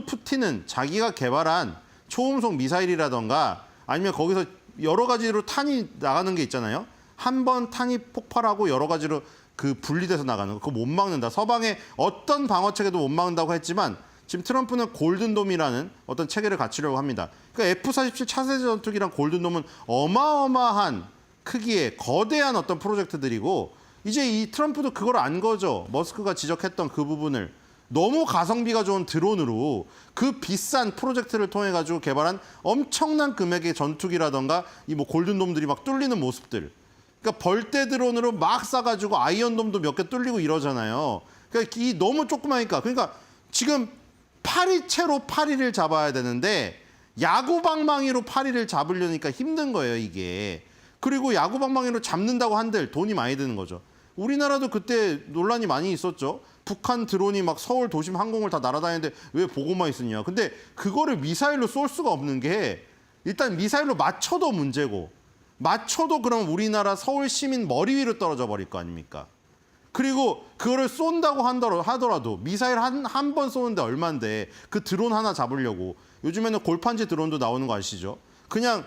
푸틴은 자기가 개발한 초음속 미사일이라던가 아니면 거기서 여러 가지로 탄이 나가는 게 있잖아요. 한 번 탄이 폭발하고 여러 가지로 그 분리돼서 나가는 거. 그거 못 막는다. 서방의 어떤 방어체계도 못 막는다고 했지만 지금 트럼프는 골든돔이라는 어떤 체계를 갖추려고 합니다. 그러니까 F-47 차세대 전투기랑 골든돔은 어마어마한 크기의 거대한 어떤 프로젝트들이고 이제 이 트럼프도 그걸 안 거죠. 머스크가 지적했던 그 부분을. 너무 가성비가 좋은 드론으로 그 비싼 프로젝트를 통해 가지고 개발한 엄청난 금액의 전투기라던가 이 뭐 골든돔들이 막 뚫리는 모습들. 그러니까 벌떼 드론으로 막 쏴가지고 아이언돔도 몇 개 뚫리고 이러잖아요. 그러니까 이 너무 조그마니까. 그러니까 지금 파리채로 파리를 잡아야 되는데 야구방망이로 파리를 잡으려니까 힘든 거예요, 이게. 그리고 야구방망이로 잡는다고 한들 돈이 많이 드는 거죠. 우리나라도 그때 논란이 많이 있었죠. 북한 드론이 막 서울 도심 항공을 다 날아다니는데 왜 보고만 있었냐. 근데 그거를 미사일로 쏠 수가 없는 게 일단 미사일로 맞춰도 문제고 맞춰도 그럼 우리나라 서울 시민 머리 위로 떨어져 버릴 거 아닙니까? 그리고 그거를 쏜다고 하더라도 미사일 한 번 쏘는데 얼만데 그 드론 하나 잡으려고 요즘에는 골판지 드론도 나오는 거 아시죠? 그냥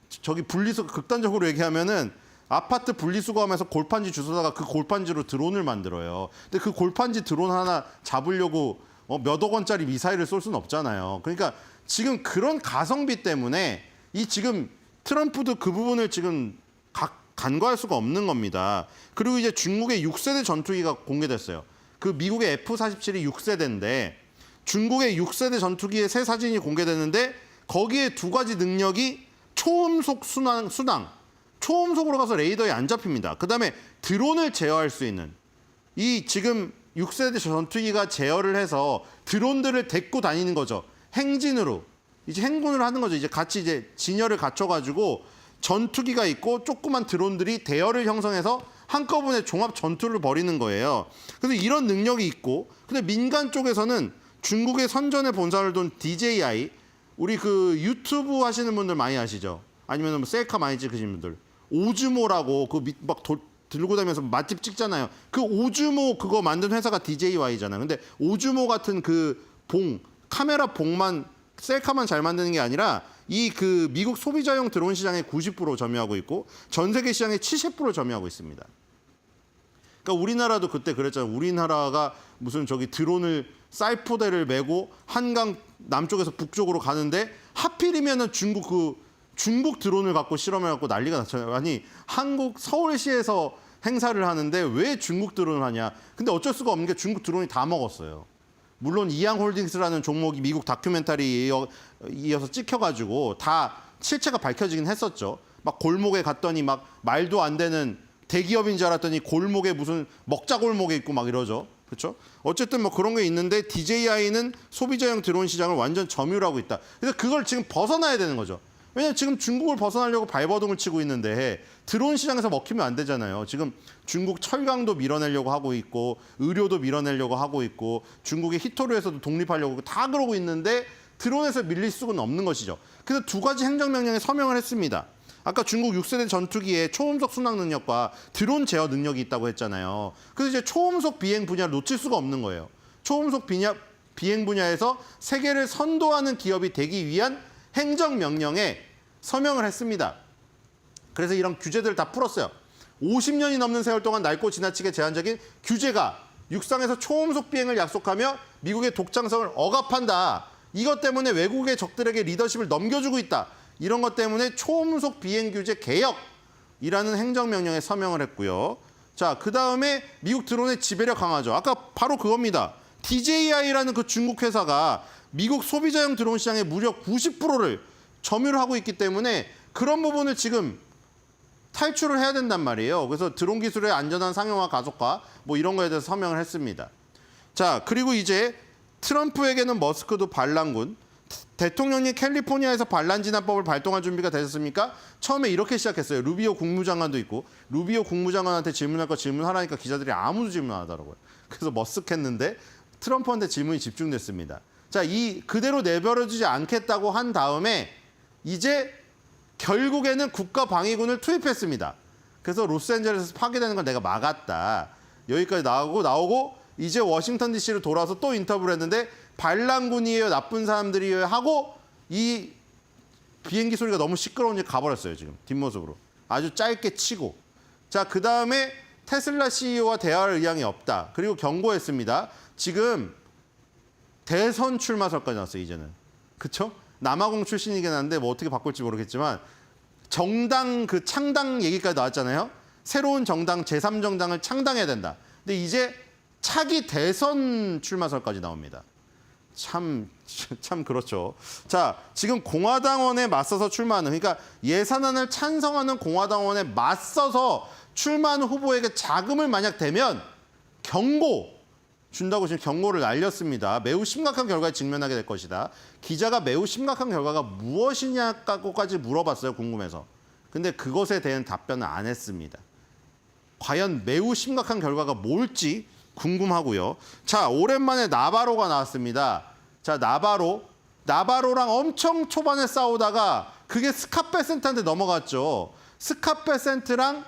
저기 분리수 극단적으로 얘기하면은 아파트 분리수거하면서 골판지 주워다가 그 골판지로 드론을 만들어요. 근데 그 골판지 드론 하나 잡으려고 몇억 원짜리 미사일을 쏠 수는 없잖아요. 그러니까 지금 그런 가성비 때문에 이 지금 트럼프도 그 부분을 지금 간과할 수가 없는 겁니다. 그리고 이제 중국의 6세대 전투기가 공개됐어요. 그 미국의 F-47이 6세대인데 중국의 6세대 전투기의 새 사진이 공개됐는데 거기에 두 가지 능력이 초음속 순항, 초음속으로 가서 레이더에 안 잡힙니다. 그다음에 드론을 제어할 수 있는 이 지금 6세대 전투기가 제어를 해서 드론들을 데리고 다니는 거죠. 행진으로. 이제 행군을 하는 거죠. 이제 같이 이제 진열을 갖춰가지고 전투기가 있고 조그만 드론들이 대열을 형성해서 한꺼번에 종합 전투를 벌이는 거예요. 그래서 이런 능력이 있고, 근데 민간 쪽에서는 중국의 선전에 본사를 둔 DJI, 우리 그 유튜브 하시는 분들 많이 아시죠? 아니면 뭐 셀카 많이 찍으시는 분들, 오즈모라고 막 들고 다니면서 맛집 찍잖아요. 그 오즈모 그거 만든 회사가 DJI잖아요. 근데 오즈모 같은 그 카메라 봉만 셀카만 잘 만드는 게 아니라 이 그 미국 소비자용 드론 시장의 90% 점유하고 있고 전 세계 시장의 70% 점유하고 있습니다. 그러니까 우리나라도 그때 그랬잖아요. 우리나라가 무슨 저기 드론을 쌀포대를 메고 한강 남쪽에서 북쪽으로 가는데 하필이면은 중국 드론을 갖고 실험해 갖고 난리가 났잖아요. 아니 한국 서울시에서 행사를 하는데 왜 중국 드론을 하냐. 근데 어쩔 수가 없는 게 중국 드론이 다 먹었어요. 물론 이양홀딩스라는 종목이 미국 다큐멘터리에 이어서 찍혀가지고 다 실체가 밝혀지긴 했었죠. 막 골목에 갔더니 막 말도 안 되는 대기업인 줄 알았더니 골목에 무슨 먹자골목에 있고 막 이러죠. 그렇죠? 어쨌든 뭐 그런 게 있는데 DJI는 소비자용 드론 시장을 완전 점유를 하고 있다. 그래서 그걸 지금 벗어나야 되는 거죠. 왜냐면 지금 중국을 벗어나려고 발버둥을 치고 있는데 드론 시장에서 먹히면 안 되잖아요. 지금 중국 철강도 밀어내려고 하고 있고 의료도 밀어내려고 하고 있고 중국의 히토류에서도 독립하려고 다 그러고 있는데 드론에서 밀릴 수는 없는 것이죠. 그래서 두 가지 행정명령에 서명을 했습니다. 아까 중국 6세대 전투기에 초음속 순항 능력과 드론 제어 능력이 있다고 했잖아요. 그래서 이제 초음속 비행 분야를 놓칠 수가 없는 거예요. 초음속 비행 분야에서 세계를 선도하는 기업이 되기 위한 행정명령에 서명을 했습니다. 그래서 이런 규제들을 다 풀었어요. 50년이 넘는 세월 동안 낡고 지나치게 제한적인 규제가 육상에서 초음속 비행을 약속하며 미국의 독창성을 억압한다. 이것 때문에 외국의 적들에게 리더십을 넘겨주고 있다. 이런 것 때문에 초음속 비행 규제 개혁이라는 행정명령에 서명을 했고요. 자, 그다음에 미국 드론의 지배력 강화죠. 아까 바로 그겁니다. DJI라는 그 중국 회사가 미국 소비자용 드론 시장의 무려 90%를 점유를 하고 있기 때문에 그런 부분을 지금 탈출을 해야 된단 말이에요. 그래서 드론 기술의 안전한 상용화 가속화 뭐 이런 거에 대해서 서명을 했습니다. 자, 그리고 이제 트럼프에게는 머스크도 반란군. 대통령님 캘리포니아에서 반란 진압법을 발동할 준비가 되셨습니까? 처음에 이렇게 시작했어요. 루비오 국무장관도 있고 루비오 국무장관한테 질문할 거 질문하라니까 기자들이 아무도 질문 안 하더라고요. 그래서 머쓱했는데 트럼프한테 질문이 집중됐습니다. 자, 그대로 내버려두지 않겠다고 한 다음에 이제 결국에는 국가방위군을 투입했습니다. 그래서 로스앤젤레스에서 파괴되는 걸 내가 막았다. 여기까지 나오고 이제 워싱턴 DC로 돌아와서 또 인터뷰를 했는데 반란군이에요, 나쁜 사람들이에요 하고 이 비행기 소리가 너무 시끄러운지 가버렸어요. 지금 뒷모습으로. 아주 짧게 치고. 자, 그다음에 테슬라 CEO와 대화할 의향이 없다. 그리고 경고했습니다. 지금 대선 출마설까지 나왔어요, 이제는. 그쵸? 남아공 출신이긴 한데 뭐 어떻게 바꿀지 모르겠지만 정당 그 창당 얘기까지 나왔잖아요. 새로운 정당, 제3정당을 창당해야 된다. 근데 이제 차기 대선 출마설까지 나옵니다. 참 그렇죠. 자, 지금 공화당원에 맞서서 출마하는, 그러니까 예산안을 찬성하는 공화당원에 맞서서 출마하는 후보에게 자금을 만약 대면 경고, 준다고 지금 경고를 날렸습니다. 매우 심각한 결과에 직면하게 될 것이다. 기자가 매우 심각한 결과가 무엇이냐까지 물어봤어요. 궁금해서. 근데 그것에 대한 답변은 안 했습니다. 과연 매우 심각한 결과가 뭘지 궁금하고요. 자, 오랜만에 나바로가 나왔습니다. 자, 나바로랑 엄청 초반에 싸우다가 그게 스카페센트한테 넘어갔죠. 스카페센트랑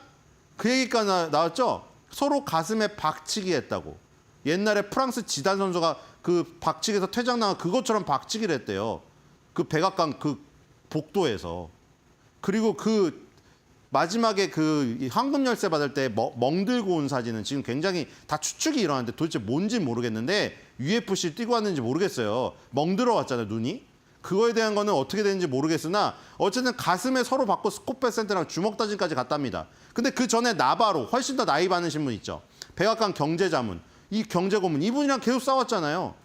그 얘기가 나왔죠. 서로 가슴에 박치기 했다고. 옛날에 프랑스 지단 선수가 그 박치기에서 퇴장당한 그것처럼 박치기를 했대요. 그 백악관 그 복도에서. 그리고 그 마지막에 그 황금 열쇠 받을 때 멍들고 온 사진은 지금 굉장히 다 추측이 일어나는데 도대체 뭔지 모르겠는데 UFC 뛰고 왔는지 모르겠어요. 멍들어 왔잖아요, 눈이. 그거에 대한 거는 어떻게 되는지 모르겠으나 어쨌든 가슴에 서로 받고 스코페센트랑 주먹 다짐까지 갔답니다. 근데 그 전에 나바로 훨씬 더 나이 많으신 분 있죠. 백악관 경제자문, 이 경제고문 이분이랑 계속 싸웠잖아요.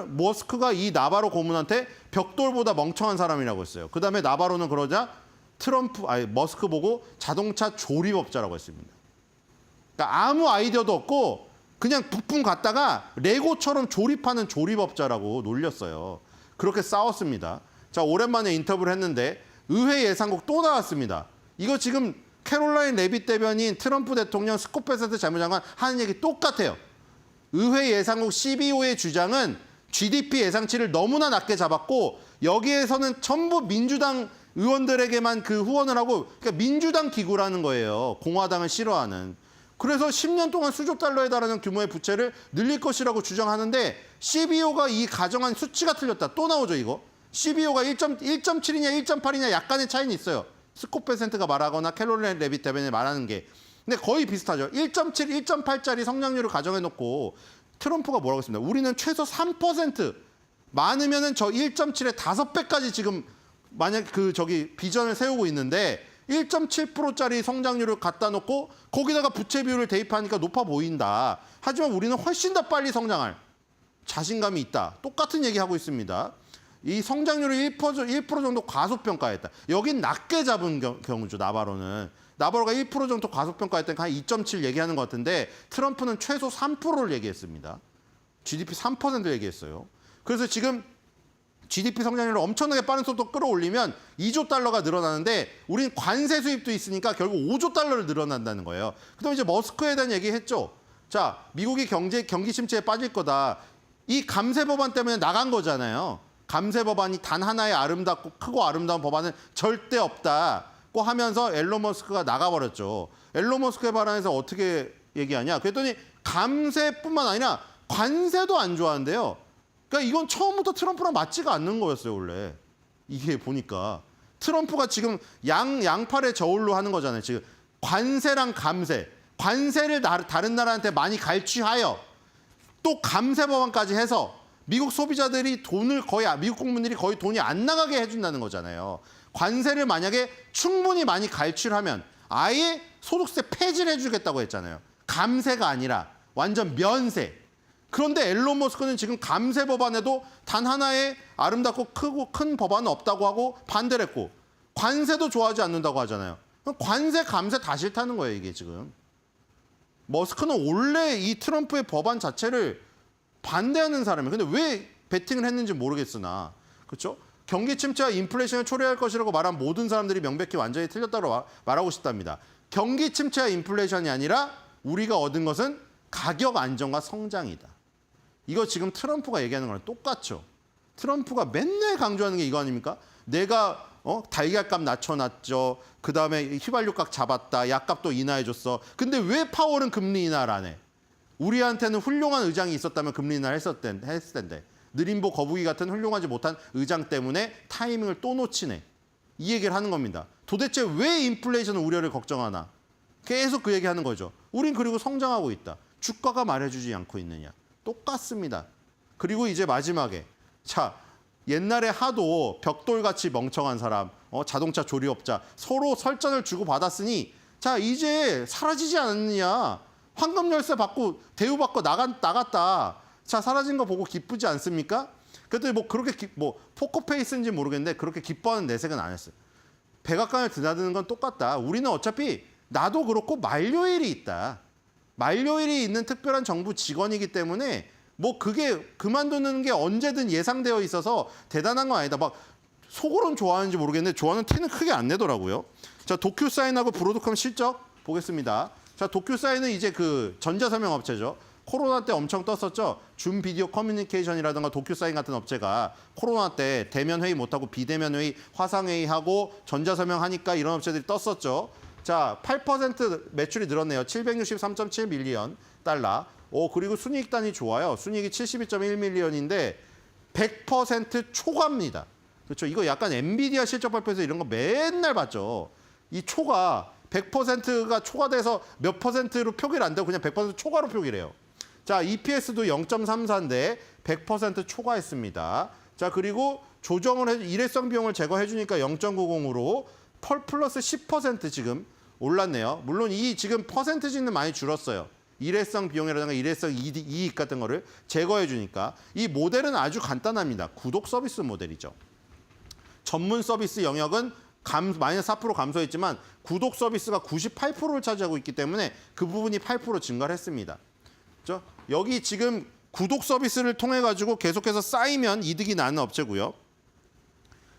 머스크가 이 나바로 고문한테 벽돌보다 멍청한 사람이라고 했어요. 그다음에 나바로는 그러자 머스크 보고 자동차 조립업자라고 했습니다. 그러니까 아무 아이디어도 없고 그냥 북풍 갔다가 레고처럼 조립하는 조립업자라고 놀렸어요. 그렇게 싸웠습니다. 자, 오랜만에 인터뷰를 했는데 의회 예산국 또 나왔습니다. 이거 지금 캐롤라인 레빗 대변인 트럼프 대통령 스코페센트 재무장관 하는 얘기 똑같아요. 의회 예산국 CBO의 주장은 GDP 예상치를 너무나 낮게 잡았고 여기에서는 전부 민주당 의원들에게만 그 후원을 하고 그러니까 민주당 기구라는 거예요. 공화당을 싫어하는. 그래서 10년 동안 수조 달러에 달하는 규모의 부채를 늘릴 것이라고 주장하는데 CBO가 이 가정한 수치가 틀렸다. 또 나오죠, 이거. CBO가 1.7이냐 1.8이냐 약간의 차이는 있어요. 스코페센트가 말하거나 캐롤라인 레빗 대변인이 말하는 게. 근데 거의 비슷하죠. 1.7, 1.8짜리 성장률을 가정해놓고 트럼프가 뭐라고 했습니다. 우리는 최소 3% 많으면은 저 1.7의 5배까지 지금 만약 비전을 세우고 있는데 1.7%짜리 성장률을 갖다 놓고 거기다가 부채 비율을 대입하니까 높아 보인다. 하지만 우리는 훨씬 더 빨리 성장할 자신감이 있다. 똑같은 얘기하고 있습니다. 이 성장률을 1% 정도 과소평가했다. 여긴 낮게 잡은 경우죠, 나바로는. 나바로가 1% 정도 과소평가했다니까 한 2.7 얘기하는 것 같은데 트럼프는 최소 3%를 얘기했습니다. GDP 3% 얘기했어요. 그래서 지금 GDP 성장률을 엄청나게 빠른 속도로 끌어올리면 2조 달러가 늘어나는데 우린 관세 수입도 있으니까 결국 5조 달러를 늘어난다는 거예요. 그다음에 이제 머스크에 대한 얘기했죠. 자, 미국이 경기 침체에 빠질 거다. 이 감세 법안 때문에 나간 거잖아요. 감세 법안이 단 하나의 아름답고 크고 아름다운 법안은 절대 없다고 하면서 앨런 머스크가 나가버렸죠. 앨런 머스크의 발언에서 어떻게 얘기하냐. 그랬더니 감세뿐만 아니라 관세도 안 좋아한대요. 그러니까 이건 처음부터 트럼프랑 맞지가 않는 거였어요, 원래. 이게 보니까. 트럼프가 지금 양팔의 저울로 하는 거잖아요. 지금 관세랑 감세. 관세를 다른 나라한테 많이 갈취하여 또 감세 법안까지 해서 미국 소비자들이 미국 국민들이 거의 돈이 안 나가게 해준다는 거잖아요. 관세를 만약에 충분히 많이 갈취를 하면 아예 소득세 폐지를 해주겠다고 했잖아요. 감세가 아니라 완전 면세. 그런데 앨런 머스크는 지금 감세 법안에도 단 하나의 아름답고 크고 큰 법안은 없다고 하고 반대를 했고 관세도 좋아하지 않는다고 하잖아요. 관세, 감세 다 싫다는 거예요, 이게 지금. 머스크는 원래 이 트럼프의 법안 자체를 반대하는 사람이에요. 근데 왜 베팅을 했는지 모르겠으나, 그렇죠? 경기 침체와 인플레이션을 초래할 것이라고 말한 모든 사람들이 명백히 완전히 틀렸다고 말하고 싶답니다. 경기 침체와 인플레이션이 아니라 우리가 얻은 것은 가격 안정과 성장이다. 이거 지금 트럼프가 얘기하는 거랑 똑같죠. 트럼프가 맨날 강조하는 게 이거 아닙니까? 내가 달걀값 낮춰놨죠. 그다음에 휘발유값 잡았다. 약값도 인하해줬어. 근데 왜 파월은 금리 인하를 안 해? 우리한테는 훌륭한 의장이 있었다면 금리 인하를 했을 텐데 느림보 거북이 같은 훌륭하지 못한 의장 때문에 타이밍을 또 놓치네. 이 얘기를 하는 겁니다. 도대체 왜 인플레이션 우려를 걱정하나? 계속 그 얘기하는 거죠. 우린 그리고 성장하고 있다. 주가가 말해주지 않고 있느냐. 똑같습니다. 그리고 이제 마지막에 자, 옛날에 하도 벽돌같이 멍청한 사람, 자동차 조리업자 서로 설전을 주고받았으니 자, 이제 사라지지 않느냐. 황금 열쇠 받고 대우받고 나갔다. 자, 사라진 거 보고 기쁘지 않습니까? 그랬더니 그렇게 포커페이스인지 모르겠는데 그렇게 기뻐하는 내색은 안 했어요. 백악관을 드나드는 건 똑같다. 우리는 어차피 나도 그렇고 만료일이 있다. 만료일이 있는 특별한 정부 직원이기 때문에 뭐 그게 그만두는 게 언제든 예상되어 있어서 대단한 건 아니다. 막 속으로는 좋아하는지 모르겠는데 좋아하는 티는 크게 안 내더라고요. 자, 도큐사인하고 브로드컴 실적 보겠습니다. 자, 도큐사인은 이제 그 전자서명 업체죠. 코로나 때 엄청 떴었죠. 줌 비디오 커뮤니케이션이라든가 도큐사인 같은 업체가 코로나 때 대면 회의 못하고 비대면 회의, 화상 회의하고 전자서명 하니까 이런 업체들이 떴었죠. 자, 8% 매출이 늘었네요. 763.7 밀리언 달러. 그리고 순이익단이 좋아요. 순이익이 72.1밀리언인데 100% 초과입니다. 그렇죠. 이거 약간 엔비디아 실적 발표에서 이런 거 맨날 봤죠. 이 초과 100%가 초과돼서 몇 %로 표기를 안 되고 그냥 100% 초과로 표기를 해요. 자, EPS도 0.34인데 100% 초과했습니다. 자, 그리고 조정을 일회성 비용을 제거해 주니까 0.90으로 플러스 10% 지금 올랐네요. 물론 이 지금 퍼센트지는 많이 줄었어요. 일회성 비용이라든가 일회성 이익 같은 거를 제거해 주니까. 이 모델은 아주 간단합니다. 구독 서비스 모델이죠. 전문 서비스 영역은 마이너스 4% 감소했지만 구독 서비스가 98%를 차지하고 있기 때문에 그 부분이 8% 증가를 했습니다. 그렇죠? 여기 지금 구독 서비스를 통해 가지고 계속해서 쌓이면 이득이 나는 업체고요.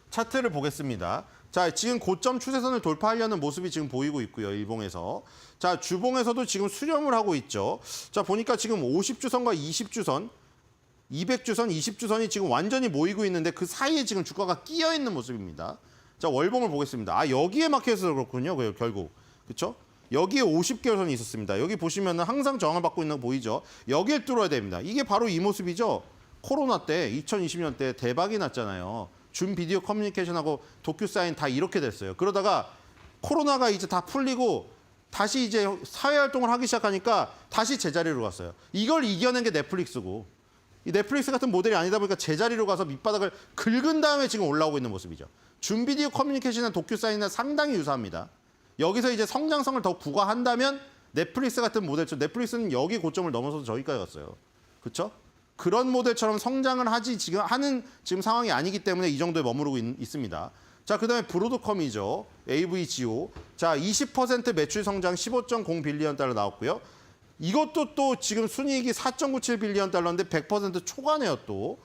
차트를 보겠습니다. 자, 지금 고점 추세선을 돌파하려는 모습이 지금 보이고 있고요. 일봉에서. 자, 주봉에서도 지금 수렴을 하고 있죠. 자, 보니까 지금 50주선과 20주선, 200주선, 20주선이 지금 완전히 모이고 있는데 그 사이에 지금 주가가 끼어 있는 모습입니다. 자, 월봉을 보겠습니다. 아, 여기에 막혀서 그렇군요. 결국. 그렇죠? 여기에 50개선이 있었습니다. 여기 보시면은 항상 저항을 받고 있는 거 보이죠? 여기를 뚫어야 됩니다. 이게 바로 이 모습이죠. 코로나 때 2020년 때 대박이 났잖아요. 줌 비디오 커뮤니케이션하고 도큐사인 다 이렇게 됐어요. 그러다가 코로나가 이제 다 풀리고 다시 이제 사회 활동을 하기 시작하니까 다시 제자리로 갔어요. 이걸 이겨낸 게 넷플릭스고, 이 넷플릭스 같은 모델이 아니다 보니까 제자리로 가서 밑바닥을 긁은 다음에 지금 올라오고 있는 모습이죠. 줌 비디오 커뮤니케이션이나 도큐사인이나 상당히 유사합니다. 여기서 이제 성장성을 더 부과한다면 넷플릭스 같은 모델처럼, 넷플릭스는 여기 고점을 넘어서서 저기까지 갔어요. 그렇죠? 그런 모델처럼 성장을 하는 상황이 아니기 때문에 이 정도에 머무르고 있습니다. 자, 그다음에 브로드컴이죠. AVGO. 자, 20% 매출 성장 15.0 빌리언 달러 나왔고요. 이것도 또 지금 순이익이 4.97 빌리언 달러인데 100% 초과네요, 또.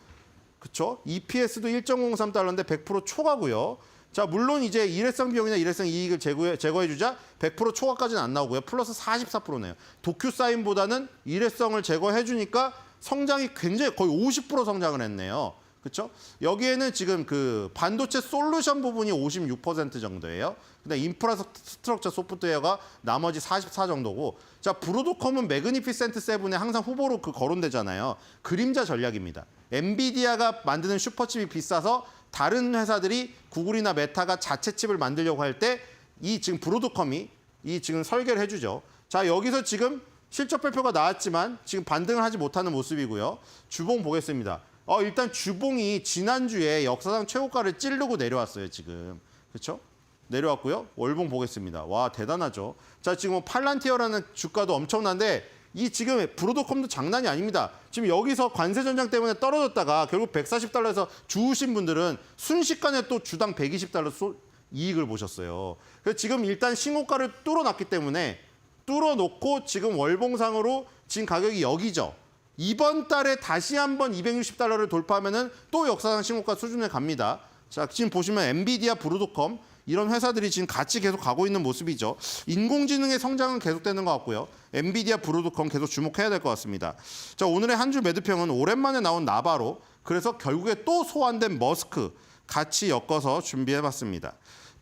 그렇죠? EPS도 1.03 달러인데 100% 초과고요. 자, 물론 이제 일회성 비용이나 일회성 이익을 제거해 주자 100% 초과까지는 안 나오고요. 플러스 44%네요. 도큐사인보다는 일회성을 제거해 주니까 성장이 굉장히 거의 50% 성장을 했네요. 그렇죠? 여기에는 지금 그 반도체 솔루션 부분이 56% 정도예요. 근데 인프라스트럭처 소프트웨어가 나머지 44 정도고, 자, 브로드컴은 매그니피센트 7에 항상 후보로 거론되잖아요. 그림자 전략입니다. 엔비디아가 만드는 슈퍼칩이 비싸서 다른 회사들이 구글이나 메타가 자체 칩을 만들려고 할 때 이 지금 브로드컴이 이 지금 설계를 해주죠. 자, 여기서 지금 실적 발표가 나왔지만 지금 반등을 하지 못하는 모습이고요. 주봉 보겠습니다. 일단 주봉이 지난주에 역사상 최고가를 찌르고 내려왔어요, 지금. 그렇죠? 내려왔고요. 월봉 보겠습니다. 와, 대단하죠. 자, 지금 팔란티어라는 주가도 엄청난데 이 지금 브로드컴도 장난이 아닙니다. 지금 여기서 관세 전장 때문에 떨어졌다가 결국 140달러에서 주우신 분들은 순식간에 또 주당 120달러 이익을 보셨어요. 그래서 지금 일단 신고가를 뚫어놨기 때문에 뚫어놓고 지금 월봉상으로 지금 가격이 여기죠. 이번 달에 다시 한번 260달러를 돌파하면은 또 역사상 신고가 수준에 갑니다. 자, 지금 보시면 엔비디아, 브로드컴 이런 회사들이 지금 같이 계속 가고 있는 모습이죠. 인공지능의 성장은 계속되는 것 같고요. 엔비디아, 브로드컴 계속 주목해야 될 것 같습니다. 자, 오늘의 한 주 매도평은 오랜만에 나온 나바로, 그래서 결국에 또 소환된 머스크 같이 엮어서 준비해봤습니다.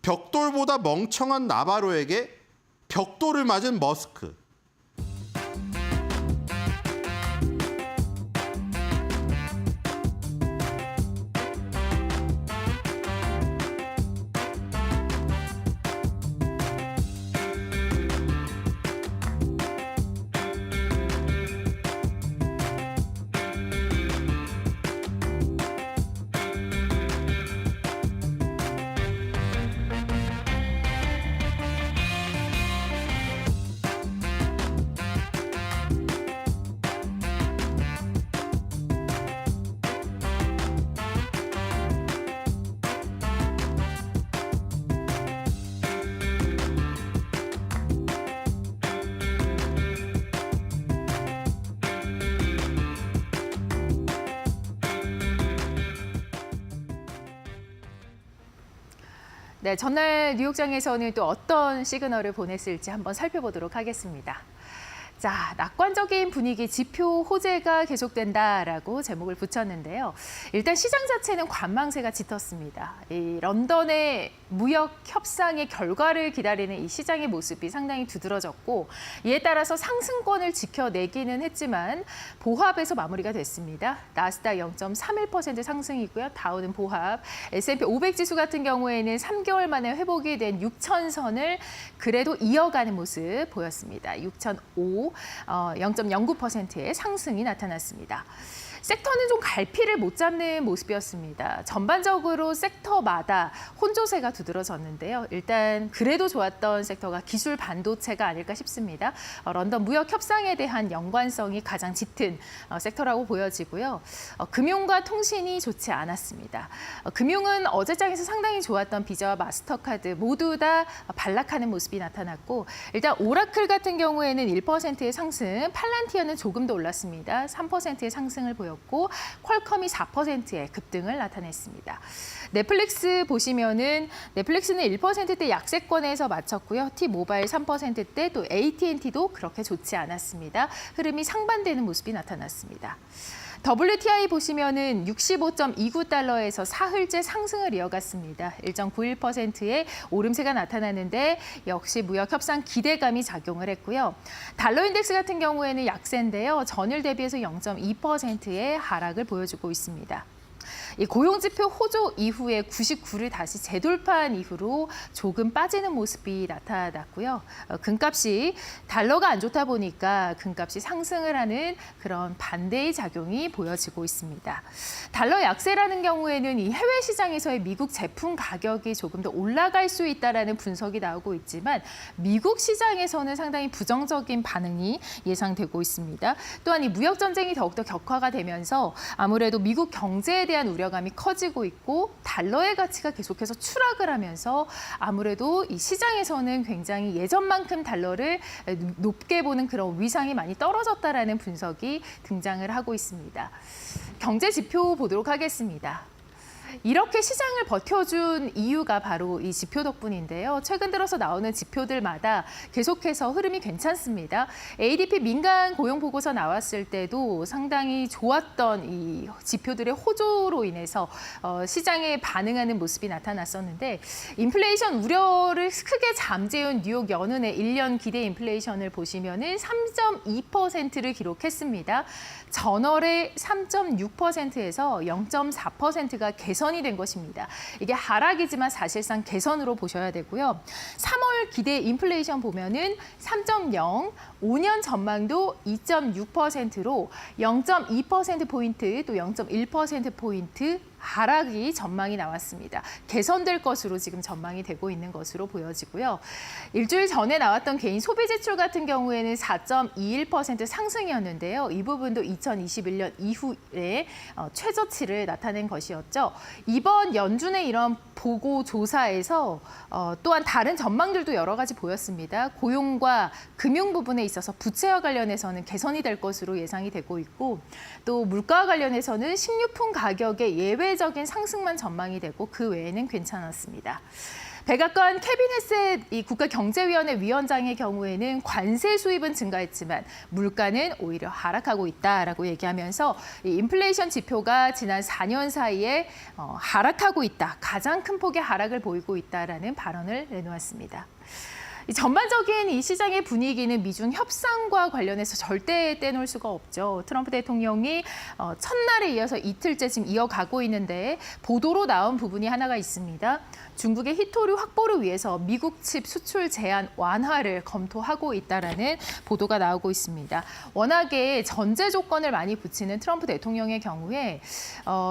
벽돌보다 멍청한 나바로에게 벽돌을 맞은 머스크. 네, 전날 뉴욕장에서는 또 어떤 시그널을 보냈을지 한번 살펴보도록 하겠습니다. 자, 낙관적인 분위기 지표 호재가 계속된다라고 제목을 붙였는데요. 일단 시장 자체는 관망세가 짙었습니다. 이 런던의 무역 협상의 결과를 기다리는 이 시장의 모습이 상당히 두드러졌고 이에 따라서 상승권을 지켜내기는 했지만 보합에서 마무리가 됐습니다. 나스닥 0.31% 상승이고요. 다우는 보합. S&P 500 지수 같은 경우에는 3개월 만에 회복이 된 6,000선을 그래도 이어가는 모습 보였습니다. 6,005 0.09%의 상승이 나타났습니다. 섹터는 좀 갈피를 못 잡는 모습이었습니다. 전반적으로 sek터마다 혼조세가 두드러졌는데요. 일단 그래도 좋았던 섹터가 기술 반도체가 아닐까 싶습니다. 런던 무역 협상에 대한 연관성이 가장 짙은 섹터라고 보여지고요. 금융과 통신이 좋지 않았습니다. 금융은 어제장에서 상당히 좋았던 비자와 마스터카드 모두 다 반락하는 모습이 나타났고 일단 오라클 같은 경우에는 1%의 상승, 팔란티어는 조금 더 올랐습니다. 3%의 상승을 보였고 퀄컴이 4%의 급등을 나타냈습니다. 넷플릭스 보시면은 넷플릭스는 1%대 약세권에서 마쳤고요. T모바일 3%대 또 AT&T도 그렇게 좋지 않았습니다. 흐름이 상반되는 모습이 나타났습니다. WTI 보시면은 65.29달러에서 사흘째 상승을 이어갔습니다. 1.91%의 오름세가 나타나는데 역시 무역 협상 기대감이 작용을 했고요. 달러 인덱스 같은 경우에는 약세인데요. 전일 대비해서 0.2%의 하락을 보여주고 있습니다. 이 고용지표 호조 이후에 99를 다시 재돌파한 이후로 조금 빠지는 모습이 나타났고요. 금값이 달러가 안 좋다 보니까 금값이 상승을 하는 그런 반대의 작용이 보여지고 있습니다. 달러 약세라는 경우에는 이 해외 시장에서의 미국 제품 가격이 조금 더 올라갈 수 있다라는 분석이 나오고 있지만 미국 시장에서는 상당히 부정적인 반응이 예상되고 있습니다. 또한 이 무역 전쟁이 더욱더 격화가 되면서 아무래도 미국 경제에 대한 우려감이 커지고 있고 달러의 가치가 계속해서 추락을 하면서 아무래도 이 시장에서는 굉장히 예전만큼 달러를 높게 보는 그런 위상이 많이 떨어졌다라는 분석이 등장을 하고 있습니다. 경제 지표 보도록 하겠습니다. 이렇게 시장을 버텨준 이유가 바로 이 지표 덕분인데요. 최근 들어서 나오는 지표들마다 계속해서 흐름이 괜찮습니다. ADP 민간 고용 보고서 나왔을 때도 상당히 좋았던 이 지표들의 호조로 인해서 시장에 반응하는 모습이 나타났었는데 인플레이션 우려를 크게 잠재운 뉴욕 연은의 1년 기대 인플레이션을 보시면은 3.2%를 기록했습니다. 전월의 3.6%에서 0.4%가 개선이 된 것입니다. 이게 하락이지만 사실상 개선으로 보셔야 되고요. 3월 기대 인플레이션 보면은 3.0, 5년 전망도 2.6%로 0.2%포인트 또 0.1%포인트 하락이 전망이 나왔습니다. 개선될 것으로 지금 전망이 되고 있는 것으로 보여지고요. 일주일 전에 나왔던 개인 소비 지출 같은 경우에는 4.21% 상승이었는데요. 이 부분도 2021년 이후에 최저치를 나타낸 것이었죠. 이번 연준의 이런 보고 조사에서 또한 다른 전망들도 여러 가지 보였습니다. 고용과 금융 부분에 있어서 부채와 관련해서는 개선이 될 것으로 예상이 되고 있고 또 물가와 관련해서는 식료품 가격의 예외적인 상승만 전망이 되고 그 외에는 괜찮았습니다. 백악관 케빈 헤셋 이 국가경제위원회 위원장의 경우에는 관세 수입은 증가했지만 물가는 오히려 하락하고 있다라고 얘기하면서 이 인플레이션 지표가 지난 4년 사이에 하락하고 있다. 가장 큰 폭의 하락을 보이고 있다라는 발언을 내놓았습니다. 전반적인 이 시장의 분위기는 미중 협상과 관련해서 절대 떼놓을 수가 없죠. 트럼프 대통령이 첫날에 이어서 이틀째 지금 이어가고 있는데 보도로 나온 부분이 하나가 있습니다. 중국의 히토류 확보를 위해서 미국 칩 수출 제한 완화를 검토하고 있다라는 보도가 나오고 있습니다. 워낙에 전제 조건을 많이 붙이는 트럼프 대통령의 경우에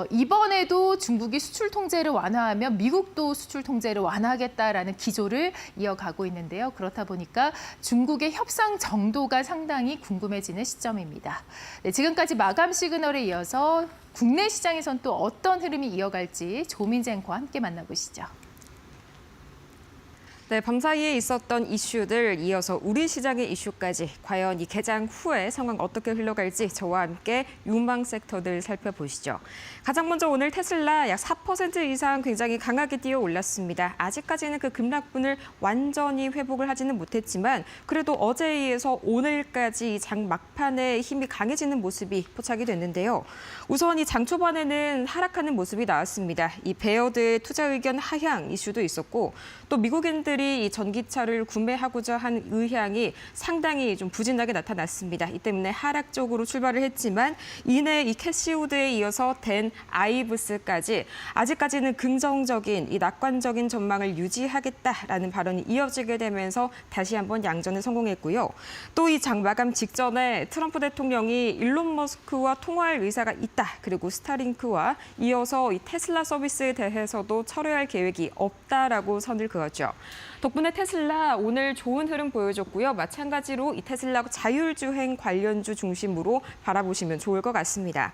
이번에도 중국이 수출 통제를 완화하면 미국도 수출 통제를 완화하겠다라는 기조를 이어가고 있는데요. 그렇다 보니까 중국의 협상 정도가 상당히 궁금해지는 시점입니다. 네, 지금까지 마감 시그널에 이어서 국내 시장에선 또 어떤 흐름이 이어갈지 조민재 앵커와 함께 만나보시죠. 네, 밤사이에 있었던 이슈들 이어서 우리 시장의 이슈까지 과연 이 개장 후에 상황 어떻게 흘러갈지 저와 함께 유망 섹터들 살펴보시죠. 가장 먼저 오늘 테슬라 약 4% 이상 굉장히 강하게 뛰어 올랐습니다. 아직까지는 그 급락분을 완전히 회복을 하지는 못했지만 그래도 어제에 이어서 오늘까지 장 막판에 힘이 강해지는 모습이 포착이 됐는데요. 우선 이 장 초반에는 하락하는 모습이 나왔습니다. 이 베어드의 투자 의견 하향 이슈도 있었고 또 미국인들이 이 전기차를 구매하고자 한 의향이 상당히 좀 부진하게 나타났습니다. 이 때문에 하락 쪽으로 출발을 했지만 이내 이 캐시우드에 이어서 댄 아이브스까지 아직까지는 긍정적인 이 낙관적인 전망을 유지하겠다라는 발언이 이어지게 되면서 다시 한번 양전에 성공했고요. 또 이 장 마감 직전에 트럼프 대통령이 일론 머스크와 통화할 의사가 있다. 그리고 스타링크와 이어서 이 테슬라 서비스에 대해서도 철회할 계획이 없다라고 선을 그었죠. 덕분에 테슬라 오늘 좋은 흐름 보여줬고요. 마찬가지로 이 테슬라 자율주행 관련주 중심으로 바라보시면 좋을 것 같습니다.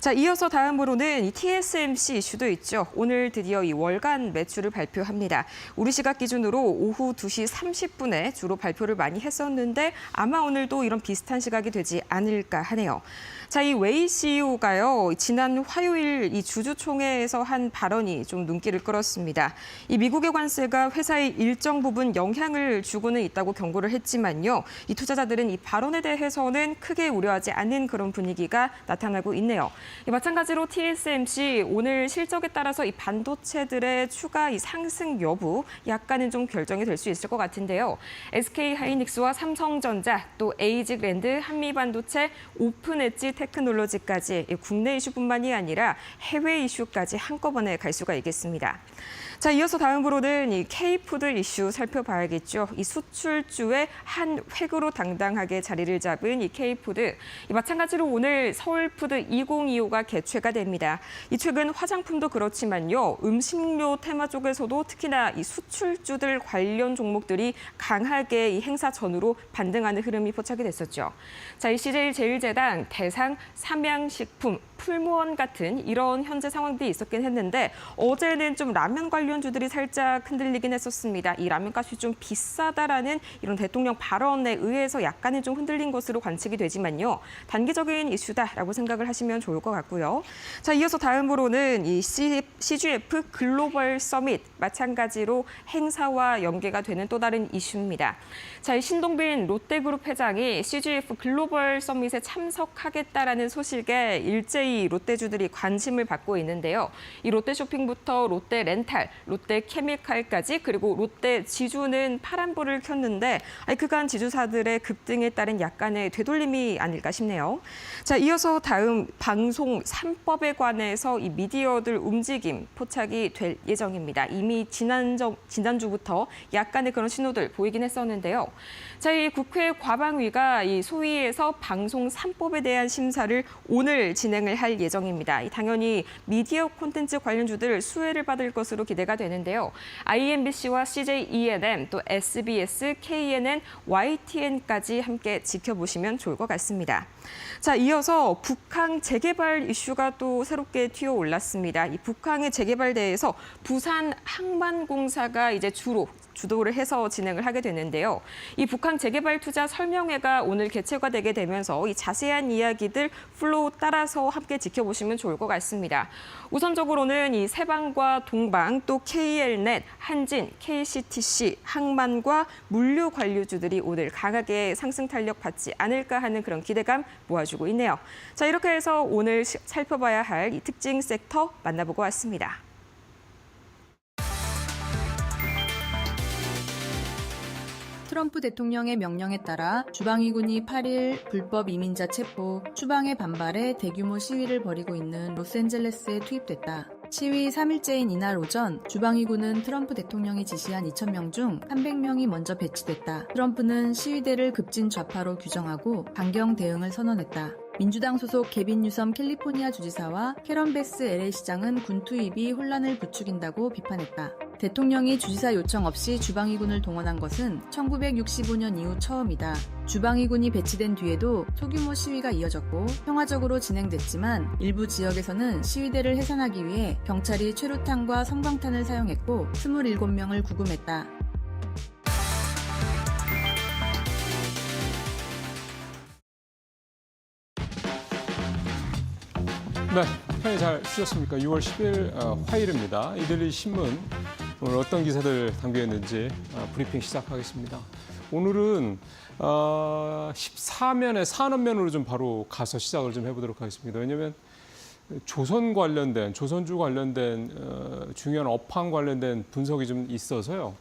자, 이어서 다음으로는 이 TSMC 이슈도 있죠. 오늘 드디어 이 월간 매출을 발표합니다. 우리 시각 기준으로 오후 2시 30분에 주로 발표를 많이 했었는데 아마 오늘도 이런 비슷한 시각이 되지 않을까 하네요. 자, 이 웨이 CEO가요. 지난 화요일 이 주주총회에서 한 발언이 좀 눈길을 끌었습니다. 이 미국의 관세가 회사의 일정 부분 영향을 주고는 있다고 경고를 했지만요. 이 투자자들은 이 발언에 대해서는 크게 우려하지 않는 그런 분위기가 나타나고 있네요. 마찬가지로 TSMC 오늘 실적에 따라서 이 반도체들의 추가 이 상승 여부 약간은 좀 결정이 될 수 있을 것 같은데요. SK 하이닉스와 삼성전자 또 에이직랜드, 한미반도체, 오픈 엣지 테크놀로지까지 국내 이슈뿐만이 아니라 해외 이슈까지 한꺼번에 갈 수가 있겠습니다. 자, 이어서 다음으로는 이 K푸드 이슈 살펴봐야겠죠. 이 수출주의 한 획으로 당당하게 자리를 잡은 이 K푸드. 마찬가지로 오늘 서울푸드 2025가 개최가 됩니다. 이 최근 화장품도 그렇지만요. 음식료 테마 쪽에서도 특히나 이 수출주들 관련 종목들이 강하게 이 행사 전후로 반등하는 흐름이 포착이 됐었죠. 자, 이 CJ제일제당, 대상, 삼양식품, 풀무원 같은 이런 현재 상황들이 있었긴 했는데 어제는 좀 라면 관련주들이 살짝 흔들리긴 했었습니다. 이 라면 값이 좀 비싸다라는 이런 대통령 발언에 의해서 약간은 좀 흔들린 것으로 관측이 되지만요. 단기적인 이슈다라고 생각을 하시면 좋을 것 같고요. 자, 이어서 다음으로는 이 CGF 글로벌 서밋 마찬가지로 행사와 연계가 되는 또 다른 이슈입니다. 자, 이 신동빈 롯데그룹 회장이 CGF 글로벌 서밋에 참석하겠다라는 소식에 일제히 롯데주들이 관심을 받고 있는데요. 이 롯데쇼핑부터 롯데렌탈, 롯데케미칼까지 그리고 롯데지주는 파란불을 켰는데 그간 지주사들의 급등에 따른 약간의 되돌림이 아닐까 싶네요. 자, 이어서 다음 방송 3법에 관해서 이 미디어들 움직임 포착이 될 예정입니다. 이미 지난주부터 약간의 그런 신호들 보이긴 했었는데요. 자, 이 국회 과방위가 이 소위에서 방송 3법에 대한 심사를 오늘 진행을 할 예정입니다. 당연히 미디어 콘텐츠 관련주들 수혜를 받을 것으로 기대가 되는데요. IMBC와 CJ ENM, 또 SBS, KNN, YTN까지 함께 지켜보시면 좋을 것 같습니다. 자, 이어서 북항 재개발 이슈가 또 새롭게 튀어 올랐습니다. 이 북항의 재개발대에서 부산 항만공사가 이제 주도를 해서 진행을 하게 되는데요. 이 북한 재개발 투자 설명회가 오늘 개최가 되게 되면서 이 자세한 이야기들 플로우 따라서 함께 지켜보시면 좋을 것 같습니다. 우선적으로는 이 세방과 동방, 또 KL넷, 한진, KCTC, 항만과 물류 관료주들이 오늘 강하게 상승 탄력 받지 않을까 하는 그런 기대감 모아주고 있네요. 자, 이렇게 해서 오늘 살펴봐야 할 이 특징 섹터 만나보고 왔습니다. 트럼프 대통령의 명령에 따라 주방위군이 8일 불법 이민자 체포, 추방에 반발해 대규모 시위를 벌이고 있는 로스앤젤레스에 투입됐다. 시위 3일째인 이날 오전 주방위군은 트럼프 대통령이 지시한 2,000명 중 300명이 먼저 배치됐다. 트럼프는 시위대를 급진 좌파로 규정하고 강경 대응을 선언했다. 민주당 소속 개빈 뉴섬 캘리포니아 주지사와 캐런 베스 LA 시장은 군 투입이 혼란을 부추긴다고 비판했다. 대통령이 주지사 요청 없이 주방위군을 동원한 것은 1965년 이후 처음이다. 주방위군이 배치된 뒤에도 소규모 시위가 이어졌고 평화적으로 진행됐지만 일부 지역에서는 시위대를 해산하기 위해 경찰이 최루탄과 섬광탄을 사용했고 27명을 구금했다. 네, 편히 잘 쉬셨습니까? 6월 10일 화요일입니다. 이들리 신문 오늘 어떤 기사들 담겨 있는지 브리핑 시작하겠습니다. 오늘은 14면의 산업면으로 좀 바로 가서 시작을 좀 해보도록 하겠습니다. 왜냐하면 조선 관련된, 조선주 관련된 중요한 업황 관련된 분석이 좀 있어서요.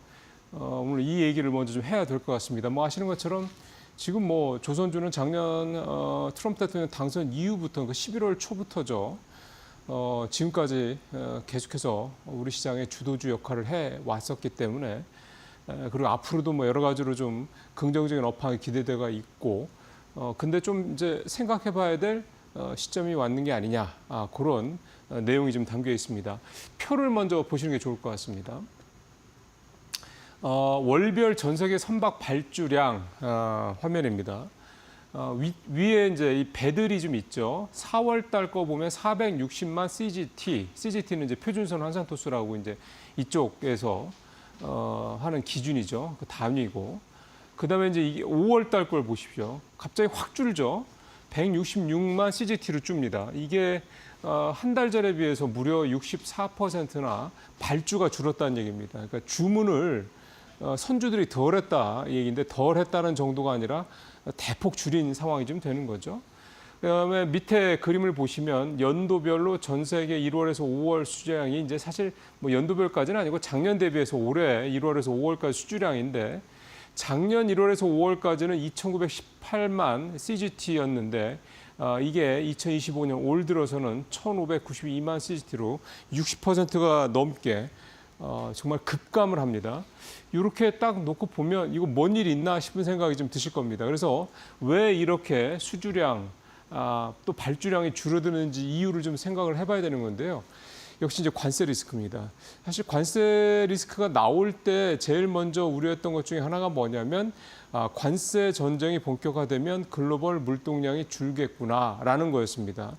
오늘 이 얘기를 먼저 좀 해야 될 것 같습니다. 뭐 아시는 것처럼 지금 뭐 조선주는 작년 트럼프 대통령 당선 이후부터 그 11월 초부터죠. 지금까지 계속해서 우리 시장의 주도주 역할을 해 왔었기 때문에 그리고 앞으로도 뭐 여러 가지로 좀 긍정적인 업황이 기대되가 있고 근데 좀 이제 생각해 봐야 될 시점이 왔는 게 아니냐 그런 내용이 좀 담겨 있습니다. 표를 먼저 보시는 게 좋을 것 같습니다. 월별 전 세계 선박 발주량 화면입니다. 위에 이제 이 배들이 좀 있죠. 4월 달 거 보면 460만 CGT는 이제 표준선 환상토수라고 이제 이쪽에서 하는 기준이죠. 그 단위고. 그다음에 이제 이게 5월 달 걸 보십시오. 갑자기 확 줄죠. 166만 CGT로 줍니다. 이게 한 달 전에 비해서 무려 64%나 발주가 줄었다는 얘기입니다. 그러니까 주문을 선주들이 덜했다 이 얘기인데 덜했다는 정도가 아니라 대폭 줄인 상황이 좀 되는 거죠. 그다음에 밑에 그림을 보시면 연도별로 전 세계 1월에서 5월 수주량이 이제 사실 뭐 연도별까지는 아니고 작년 대비해서 올해 1월에서 5월까지 수주량인데 작년 1월에서 5월까지는 2,918만 CGT였는데 이게 2025년 올 들어서는 1,592만 CGT로 60%가 넘게 정말 급감을 합니다. 이렇게 딱 놓고 보면 이거 뭔 일 있나 싶은 생각이 좀 드실 겁니다. 그래서 왜 이렇게 수주량 또 발주량이 줄어드는지 이유를 좀 생각을 해봐야 되는 건데요. 역시 이제 관세 리스크입니다. 사실 관세 리스크가 나올 때 제일 먼저 우려했던 것 중에 하나가 뭐냐면 관세 전쟁이 본격화되면 글로벌 물동량이 줄겠구나라는 거였습니다.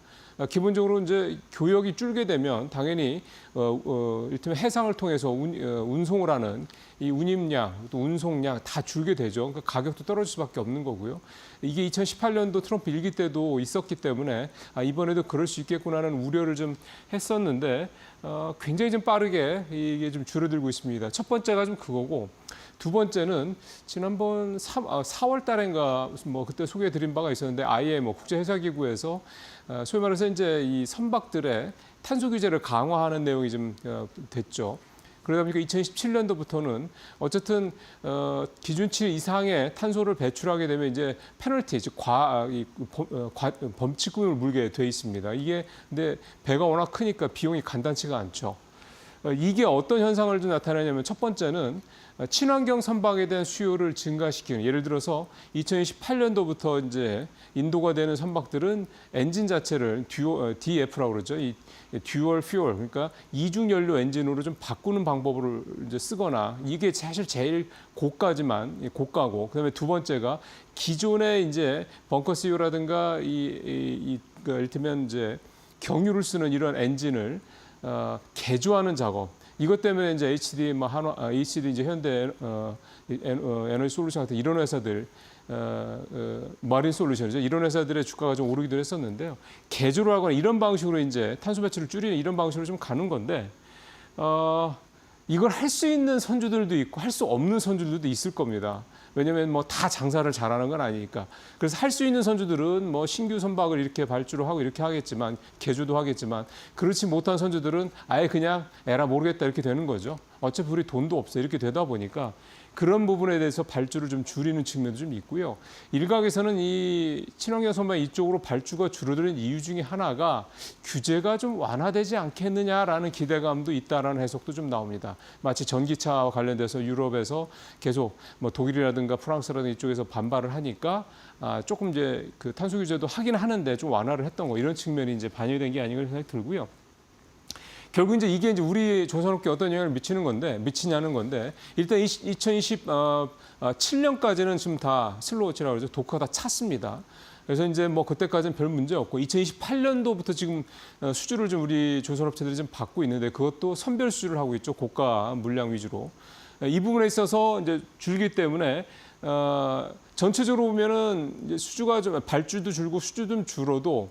기본적으로 이제 교역이 줄게 되면 당연히 이를테면 해상을 통해서 운송을 하는 이 운임량 또 운송량 다 줄게 되죠. 그러니까 가격도 떨어질 수밖에 없는 거고요. 이게 2018년도 트럼프 일기 때도 있었기 때문에 이번에도 그럴 수 있겠구나라는 우려를 좀 했었는데 굉장히 좀 빠르게 이게 좀 줄어들고 있습니다. 첫 번째가 좀 그거고 두 번째는 지난번 4월 달인가 뭐 그때 소개해드린 바가 있었는데 IMO 국제해사기구에서 소위 말해서 이제 이 선박들의 탄소 규제를 강화하는 내용이 좀 됐죠. 그러다 보니까 2017년도부터는 어쨌든 기준치 이상의 탄소를 배출하게 되면 이제 페널티, 즉 범칙금을 물게 돼 있습니다. 이게 근데 배가 워낙 크니까 비용이 간단치가 않죠. 이게 어떤 현상을 좀 나타내냐면 첫 번째는 친환경 선박에 대한 수요를 증가시키는 예를 들어서 2028년도부터 이제 인도가 되는 선박들은 엔진 자체를 DF라고 그러죠. 이 듀얼 퓨얼 그러니까 이중 연료 엔진으로 좀 바꾸는 방법을 이제 쓰거나 이게 사실 제일 고가고 그다음에 두 번째가 기존의 이제 벙커 CU라든가 이를테면 이제 경유를 쓰는 이런 엔진을 개조하는 작업. 이것 때문에 이제 HD, HD 이제 현대 에너지 솔루션 같은 이런 회사들, 마린 솔루션이죠. 이런 회사들의 주가가 좀 오르기도 했었는데요. 개조를 하거나 이런 방식으로 이제 탄소 배출을 줄이는 이런 방식으로 좀 가는 건데, 이걸 할 수 있는 선주들도 있고 할 수 없는 선주들도 있을 겁니다. 왜냐하면 뭐 다 장사를 잘하는 건 아니니까. 그래서 할 수 있는 선주들은 뭐 신규 선박을 이렇게 발주를 하고 이렇게 하겠지만 개조도 하겠지만 그렇지 못한 선주들은 아예 그냥 에라 모르겠다 이렇게 되는 거죠. 어차피 우리 돈도 없어 이렇게 되다 보니까 그런 부분에 대해서 발주를 좀 줄이는 측면도 좀 있고요. 일각에서는 이 친환경 선박 이쪽으로 발주가 줄어드는 이유 중에 하나가 규제가 좀 완화되지 않겠느냐라는 기대감도 있다라는 해석도 좀 나옵니다. 마치 전기차와 관련돼서 유럽에서 계속 뭐 독일이라든가 프랑스라든가 이쪽에서 반발을 하니까 조금 이제 그 탄소 규제도 하긴 하는데 좀 완화를 했던 거 이런 측면이 이제 반영된 게 아닌가 생각이 들고요. 결국 이제 이게 이제 우리 조선업계에 어떤 영향을 미치냐는 건데 일단 2027년까지는 지금 다 슬로우치라고 그러죠. 독화 다 찼습니다. 그래서 이제 뭐 그때까지는 별 문제 없고 2028년도부터 지금 수주를 좀 우리 조선업체들이 좀 받고 있는데 그것도 선별 수주를 하고 있죠. 고가 물량 위주로. 이 부분에 있어서 이제 줄기 때문에 전체적으로 보면은 이제 수주가 좀 발주도 줄고 수주 좀 줄어도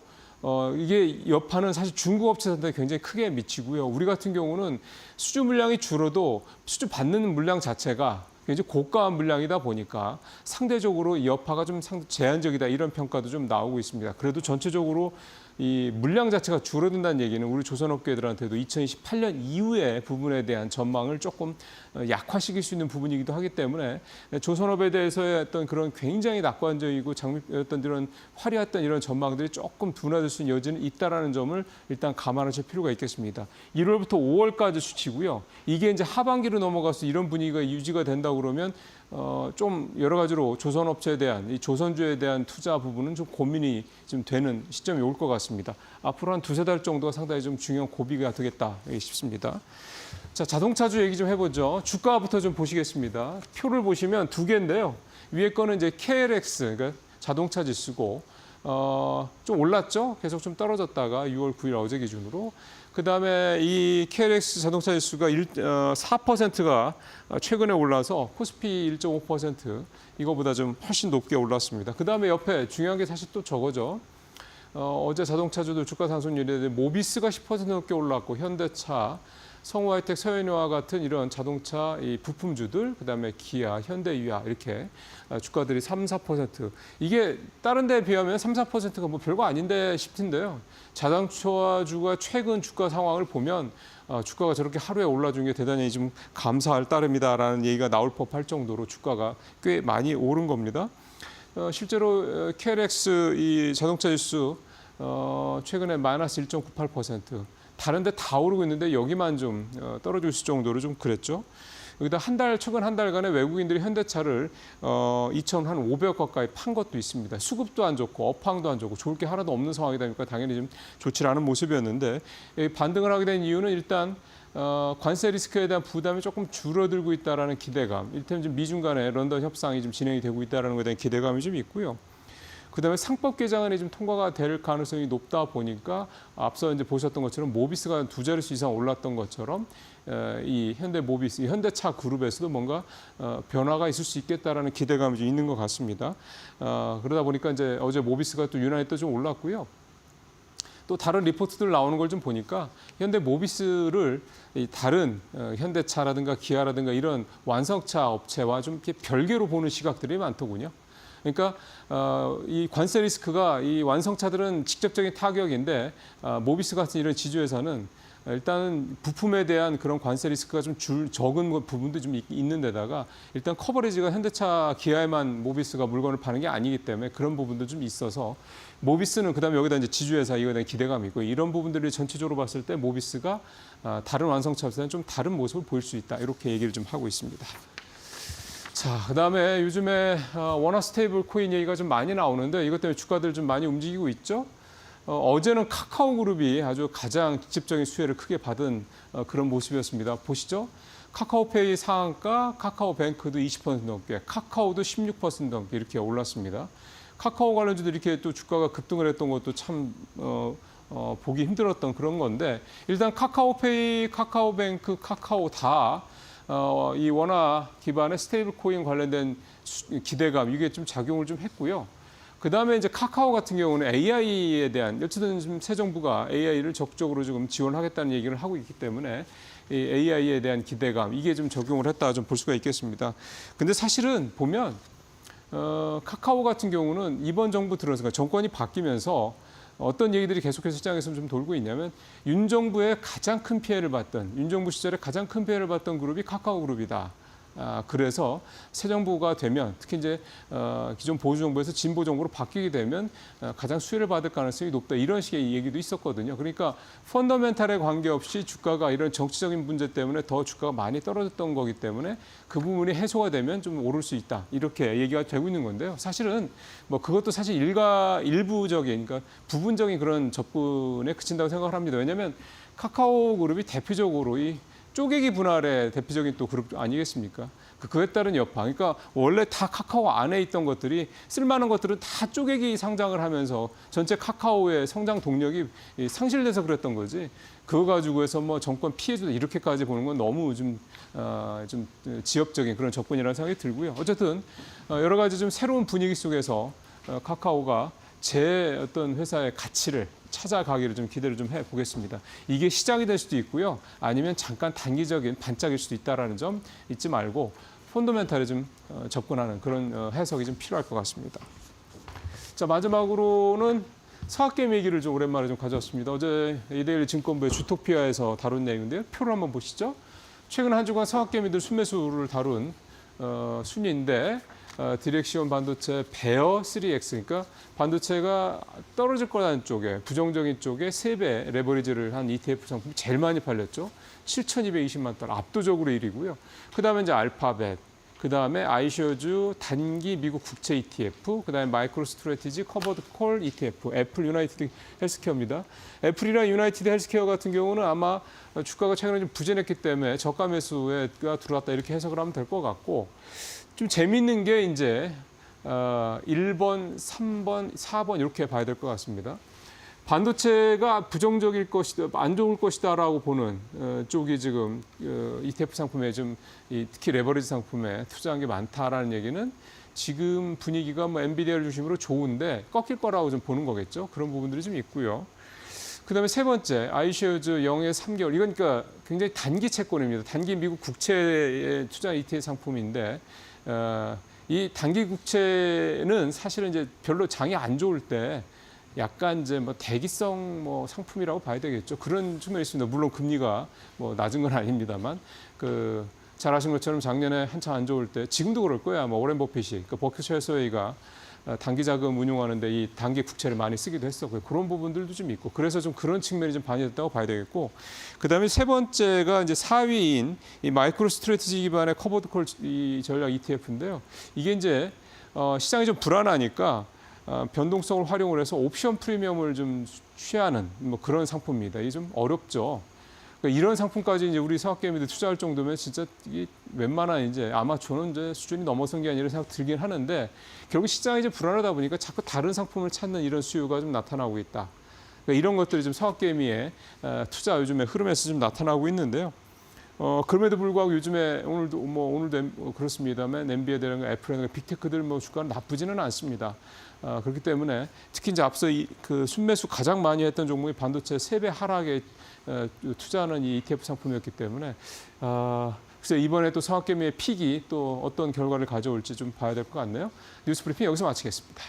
이게 여파는 사실 중국 업체들한테 굉장히 크게 미치고요. 우리 같은 경우는 수주 물량이 줄어도 수주 받는 물량 자체가 굉장히 고가한 물량이다 보니까 상대적으로 이 여파가 좀 제한적이다 이런 평가도 좀 나오고 있습니다. 그래도 전체적으로 이 물량 자체가 줄어든다는 얘기는 우리 조선업계들한테도 2028년 이후의 부분에 대한 전망을 조금 약화시킬 수 있는 부분이기도 하기 때문에 조선업에 대해서의 어떤 그런 굉장히 낙관적이고 어떤 이런 화려했던 이런 전망들이 조금 둔화될 수 있는 여지는 있다라는 점을 일단 감안하실 필요가 있겠습니다. 1월부터 5월까지 수치고요. 이게 이제 하반기로 넘어가서 이런 분위기가 유지가 된다고 그러면 좀 여러 가지로 조선업체에 대한 이 조선주에 대한 투자 부분은 좀 고민이 좀 되는 시점이 올 것 같습니다. 앞으로 한 두세 달 정도가 상당히 좀 중요한 고비가 되겠다 싶습니다. 자, 자동차주 얘기 좀 해보죠. 주가부터 좀 보시겠습니다. 표를 보시면 두 개인데요. 위에 거는 이제 KLX, 그러니까 자동차 지수고 좀 올랐죠. 계속 좀 떨어졌다가 6월 9일 어제 기준으로. 그다음에 이 KLX 자동차 지수가 4%가 최근에 올라서 코스피 1.5% 이거보다 좀 훨씬 높게 올랐습니다. 그다음에 옆에 중요한 게 사실 또 저거죠. 어제 자동차주들 주가 상승률에 모비스가 10% 넘게 올랐고 현대차, 성우하이텍, 서현유와 같은 이런 자동차 이 부품주들, 그다음에 기아, 현대유아 이렇게 주가들이 3, 4%. 이게 다른 데에 비하면 3, 4%가 뭐 별거 아닌데 싶은데요. 자동차주가 최근 주가 상황을 보면 주가가 저렇게 하루에 올라준 게 대단히 좀 감사할 따름이다라는 얘기가 나올 법할 정도로 주가가 꽤 많이 오른 겁니다. 실제로 KLX 이 자동차 지수 최근에 마이너스 1.98%. 다른 데 다 오르고 있는데 여기만 좀 떨어질 수 정도로 좀 그랬죠. 여기다 최근 한 달간에 외국인들이 현대차를 2,500억 가까이 판 것도 있습니다. 수급도 안 좋고 업황도 안 좋고 좋을 게 하나도 없는 상황이다 보니까 당연히 좀 좋지 않은 모습이었는데 반등을 하게 된 이유는 일단 관세 리스크에 대한 부담이 조금 줄어들고 있다라는 기대감. 이를테면 미중 간의 런던 협상이 좀 진행이 되고 있다는 것에 대한 기대감이 좀 있고요. 그다음에 상법 개정안이 좀 통과가 될 가능성이 높다 보니까 앞서 이제 보셨던 것처럼 모비스가 두 자릿수 이상 올랐던 것처럼 이 현대 모비스, 이 현대차 그룹에서도 뭔가 변화가 있을 수 있겠다라는 기대감이 좀 있는 것 같습니다. 그러다 보니까 이제 어제 모비스가 또 유난히 또 좀 올랐고요. 또 다른 리포트들 나오는 걸 좀 보니까 현대 모비스를 이 다른 현대차라든가 기아라든가 이런 완성차 업체와 좀 이렇게 별개로 보는 시각들이 많더군요. 그러니까 이 관세 리스크가 이 완성차들은 직접적인 타격인데 모비스 같은 이런 지주회사는 일단은 부품에 대한 그런 관세 리스크가 좀 적은 부분도 좀 있는 데다가 일단 커버리지가 현대차 기아에만 모비스가 물건을 파는 게 아니기 때문에 그런 부분도 좀 있어서 모비스는 그다음에 여기다 이제 지주회사 이거에 대한 기대감이 있고 이런 부분들을 전체적으로 봤을 때 모비스가 다른 완성차보다는 좀 다른 모습을 보일 수 있다 이렇게 얘기를 좀 하고 있습니다. 자, 그다음에 요즘에 원화 스테이블 코인 얘기가 좀 많이 나오는데 이것 때문에 주가들 좀 많이 움직이고 있죠. 어제는 카카오 그룹이 아주 가장 직접적인 수혜를 크게 받은 그런 모습이었습니다. 보시죠. 카카오페이 상한가, 카카오뱅크도 20% 넘게, 카카오도 16% 넘게 이렇게 올랐습니다. 카카오 관련주들이 이렇게 또 주가가 급등을 했던 것도 참 보기 힘들었던 그런 건데 일단 카카오페이, 카카오뱅크, 카카오 다 이 원화 기반의 스테이블 코인 관련된 기대감 이게 좀 작용을 좀 했고요. 그다음에 이제 카카오 같은 경우는 AI에 대한 어쨌든 지금 새 정부가 AI를 적극적으로 지금 지원하겠다는 얘기를 하고 있기 때문에 이 AI에 대한 기대감 이게 좀 적용을 했다 좀 볼 수가 있겠습니다. 근데 사실은 보면 카카오 같은 경우는 이번 정부 들어서 정권이 바뀌면서 어떤 얘기들이 계속해서 시장에서 좀 돌고 있냐면 윤 정부의 가장 큰 피해를 봤던 윤 정부 시절에 가장 큰 피해를 봤던 그룹이 카카오 그룹이다. 그래서 새 정부가 되면 특히 이제 기존 보수 정부에서 진보 정부로 바뀌게 되면 가장 수혜를 받을 가능성이 높다 이런 식의 얘기도 있었거든요. 그러니까 펀더멘탈에 관계없이 주가가 이런 정치적인 문제 때문에 더 주가가 많이 떨어졌던 거기 때문에 그 부분이 해소가 되면 좀 오를 수 있다 이렇게 얘기가 되고 있는 건데요. 사실은 뭐 그것도 사실 일부적인 그러니까 부분적인 그런 접근에 그친다고 생각을 합니다. 왜냐하면 카카오 그룹이 대표적으로 이 쪼개기 분할의 대표적인 또 그룹 아니겠습니까? 그에 따른 여파. 그러니까 원래 다 카카오 안에 있던 것들이 쓸만한 것들은 다 쪼개기 상장을 하면서 전체 카카오의 성장 동력이 상실돼서 그랬던 거지. 그거 가지고 해서 뭐 정권 피해주다 이렇게까지 보는 건 너무 좀 지엽적인 그런 접근이라는 생각이 들고요. 어쨌든 여러 가지 좀 새로운 분위기 속에서 카카오가 제 어떤 회사의 가치를 찾아가기를 좀 기대를 좀 해보겠습니다. 이게 시작이 될 수도 있고요. 아니면 잠깐 단기적인 반짝일 수도 있다는 점 잊지 말고 펀더멘탈에 좀 접근하는 그런 해석이 좀 필요할 것 같습니다. 자, 마지막으로는 사학개미 얘기를 좀 오랜만에 좀 가져왔습니다. 어제 이데일리 증권부의 주토피아에서 다룬 내용인데요. 표를 한번 보시죠. 최근 한 주간 사학개미들 순매수를 다룬 순위인데 디렉시온 반도체 베어 3X, 그러니까 반도체가 떨어질 거라는 쪽에 부정적인 쪽에 3배 레버리지를 한 ETF 상품이 제일 많이 팔렸죠. 7,220만 달러, 압도적으로 1위고요. 그다음에 이제 알파벳, 그다음에 아이셔즈 단기 미국 국채 ETF, 그다음에 마이크로 스트래티지 커버드 콜 ETF, 애플 유나이티드 헬스케어입니다. 애플이랑 유나이티드 헬스케어 같은 경우는 아마 주가가 최근에 좀 부진했기 때문에 저가 매수가 들어왔다 이렇게 해석을 하면 될 것 같고, 좀 재밌는 게 이제 1번, 3번, 4번 이렇게 봐야 될 것 같습니다. 반도체가 부정적일 것이다, 안 좋을 것이다라고 보는 쪽이 지금 ETF 상품에 좀 특히 레버리지 상품에 투자한 게 많다라는 얘기는 지금 분위기가 뭐 엔비디아를 중심으로 좋은데 꺾일 거라고 좀 보는 거겠죠. 그런 부분들이 좀 있고요. 그다음에 세 번째, 아이쉐어즈 0에서 3개월. 이건 그러니까 굉장히 단기 채권입니다. 단기 미국 국채에 투자 ETF 상품인데 이 단기 국채는 사실은 이제 별로 장이 안 좋을 때 약간 이제 뭐 대기성 뭐 상품이라고 봐야 되겠죠. 그런 측면이 있습니다. 물론 금리가 뭐 낮은 건 아닙니다만 잘 아신 것처럼 작년에 한참 안 좋을 때, 지금도 그럴 거야. 뭐 오렌 버핏이, 버크셔 해서웨이가 단기 자금 운용하는데 이 단기 국채를 많이 쓰기도 했었고요. 그런 부분들도 좀 있고, 그래서 좀 그런 측면이 좀 반영됐다고 봐야 되겠고, 그다음에 세 번째가 이제 4위인 이 마이크로 스트래티지 기반의 커버드 콜 이 전략 ETF인데요. 이게 이제 시장이 좀 불안하니까 변동성을 활용을 해서 옵션 프리미엄을 좀 취하는 뭐 그런 상품입니다. 이게 좀 어렵죠. 그러니까 이런 상품까지 이제 우리 사학개미들 투자할 정도면 진짜 이게 웬만한 이제 아마추어는 이제 수준이 넘어선 게 아니라 생각 들긴 하는데, 결국 시장이 이제 불안하다 보니까 자꾸 다른 상품을 찾는 이런 수요가 좀 나타나고 있다. 그러니까 이런 것들이 좀 사학개미의 투자 요즘에 흐름에서 좀 나타나고 있는데요. 그럼에도 불구하고 요즘에 오늘도 그렇습니다만 엔비디아나 애플이나 빅테크들 뭐 주가는 나쁘지는 않습니다. 그렇기 때문에 특히 이제 앞서 그 순매수 가장 많이 했던 종목이 반도체 3배 하락에 투자하는 이 ETF 상품이었기 때문에 글쎄 이번에 또 사학개미의 픽이 또 어떤 결과를 가져올지 좀 봐야 될 것 같네요. 뉴스 브리핑 여기서 마치겠습니다.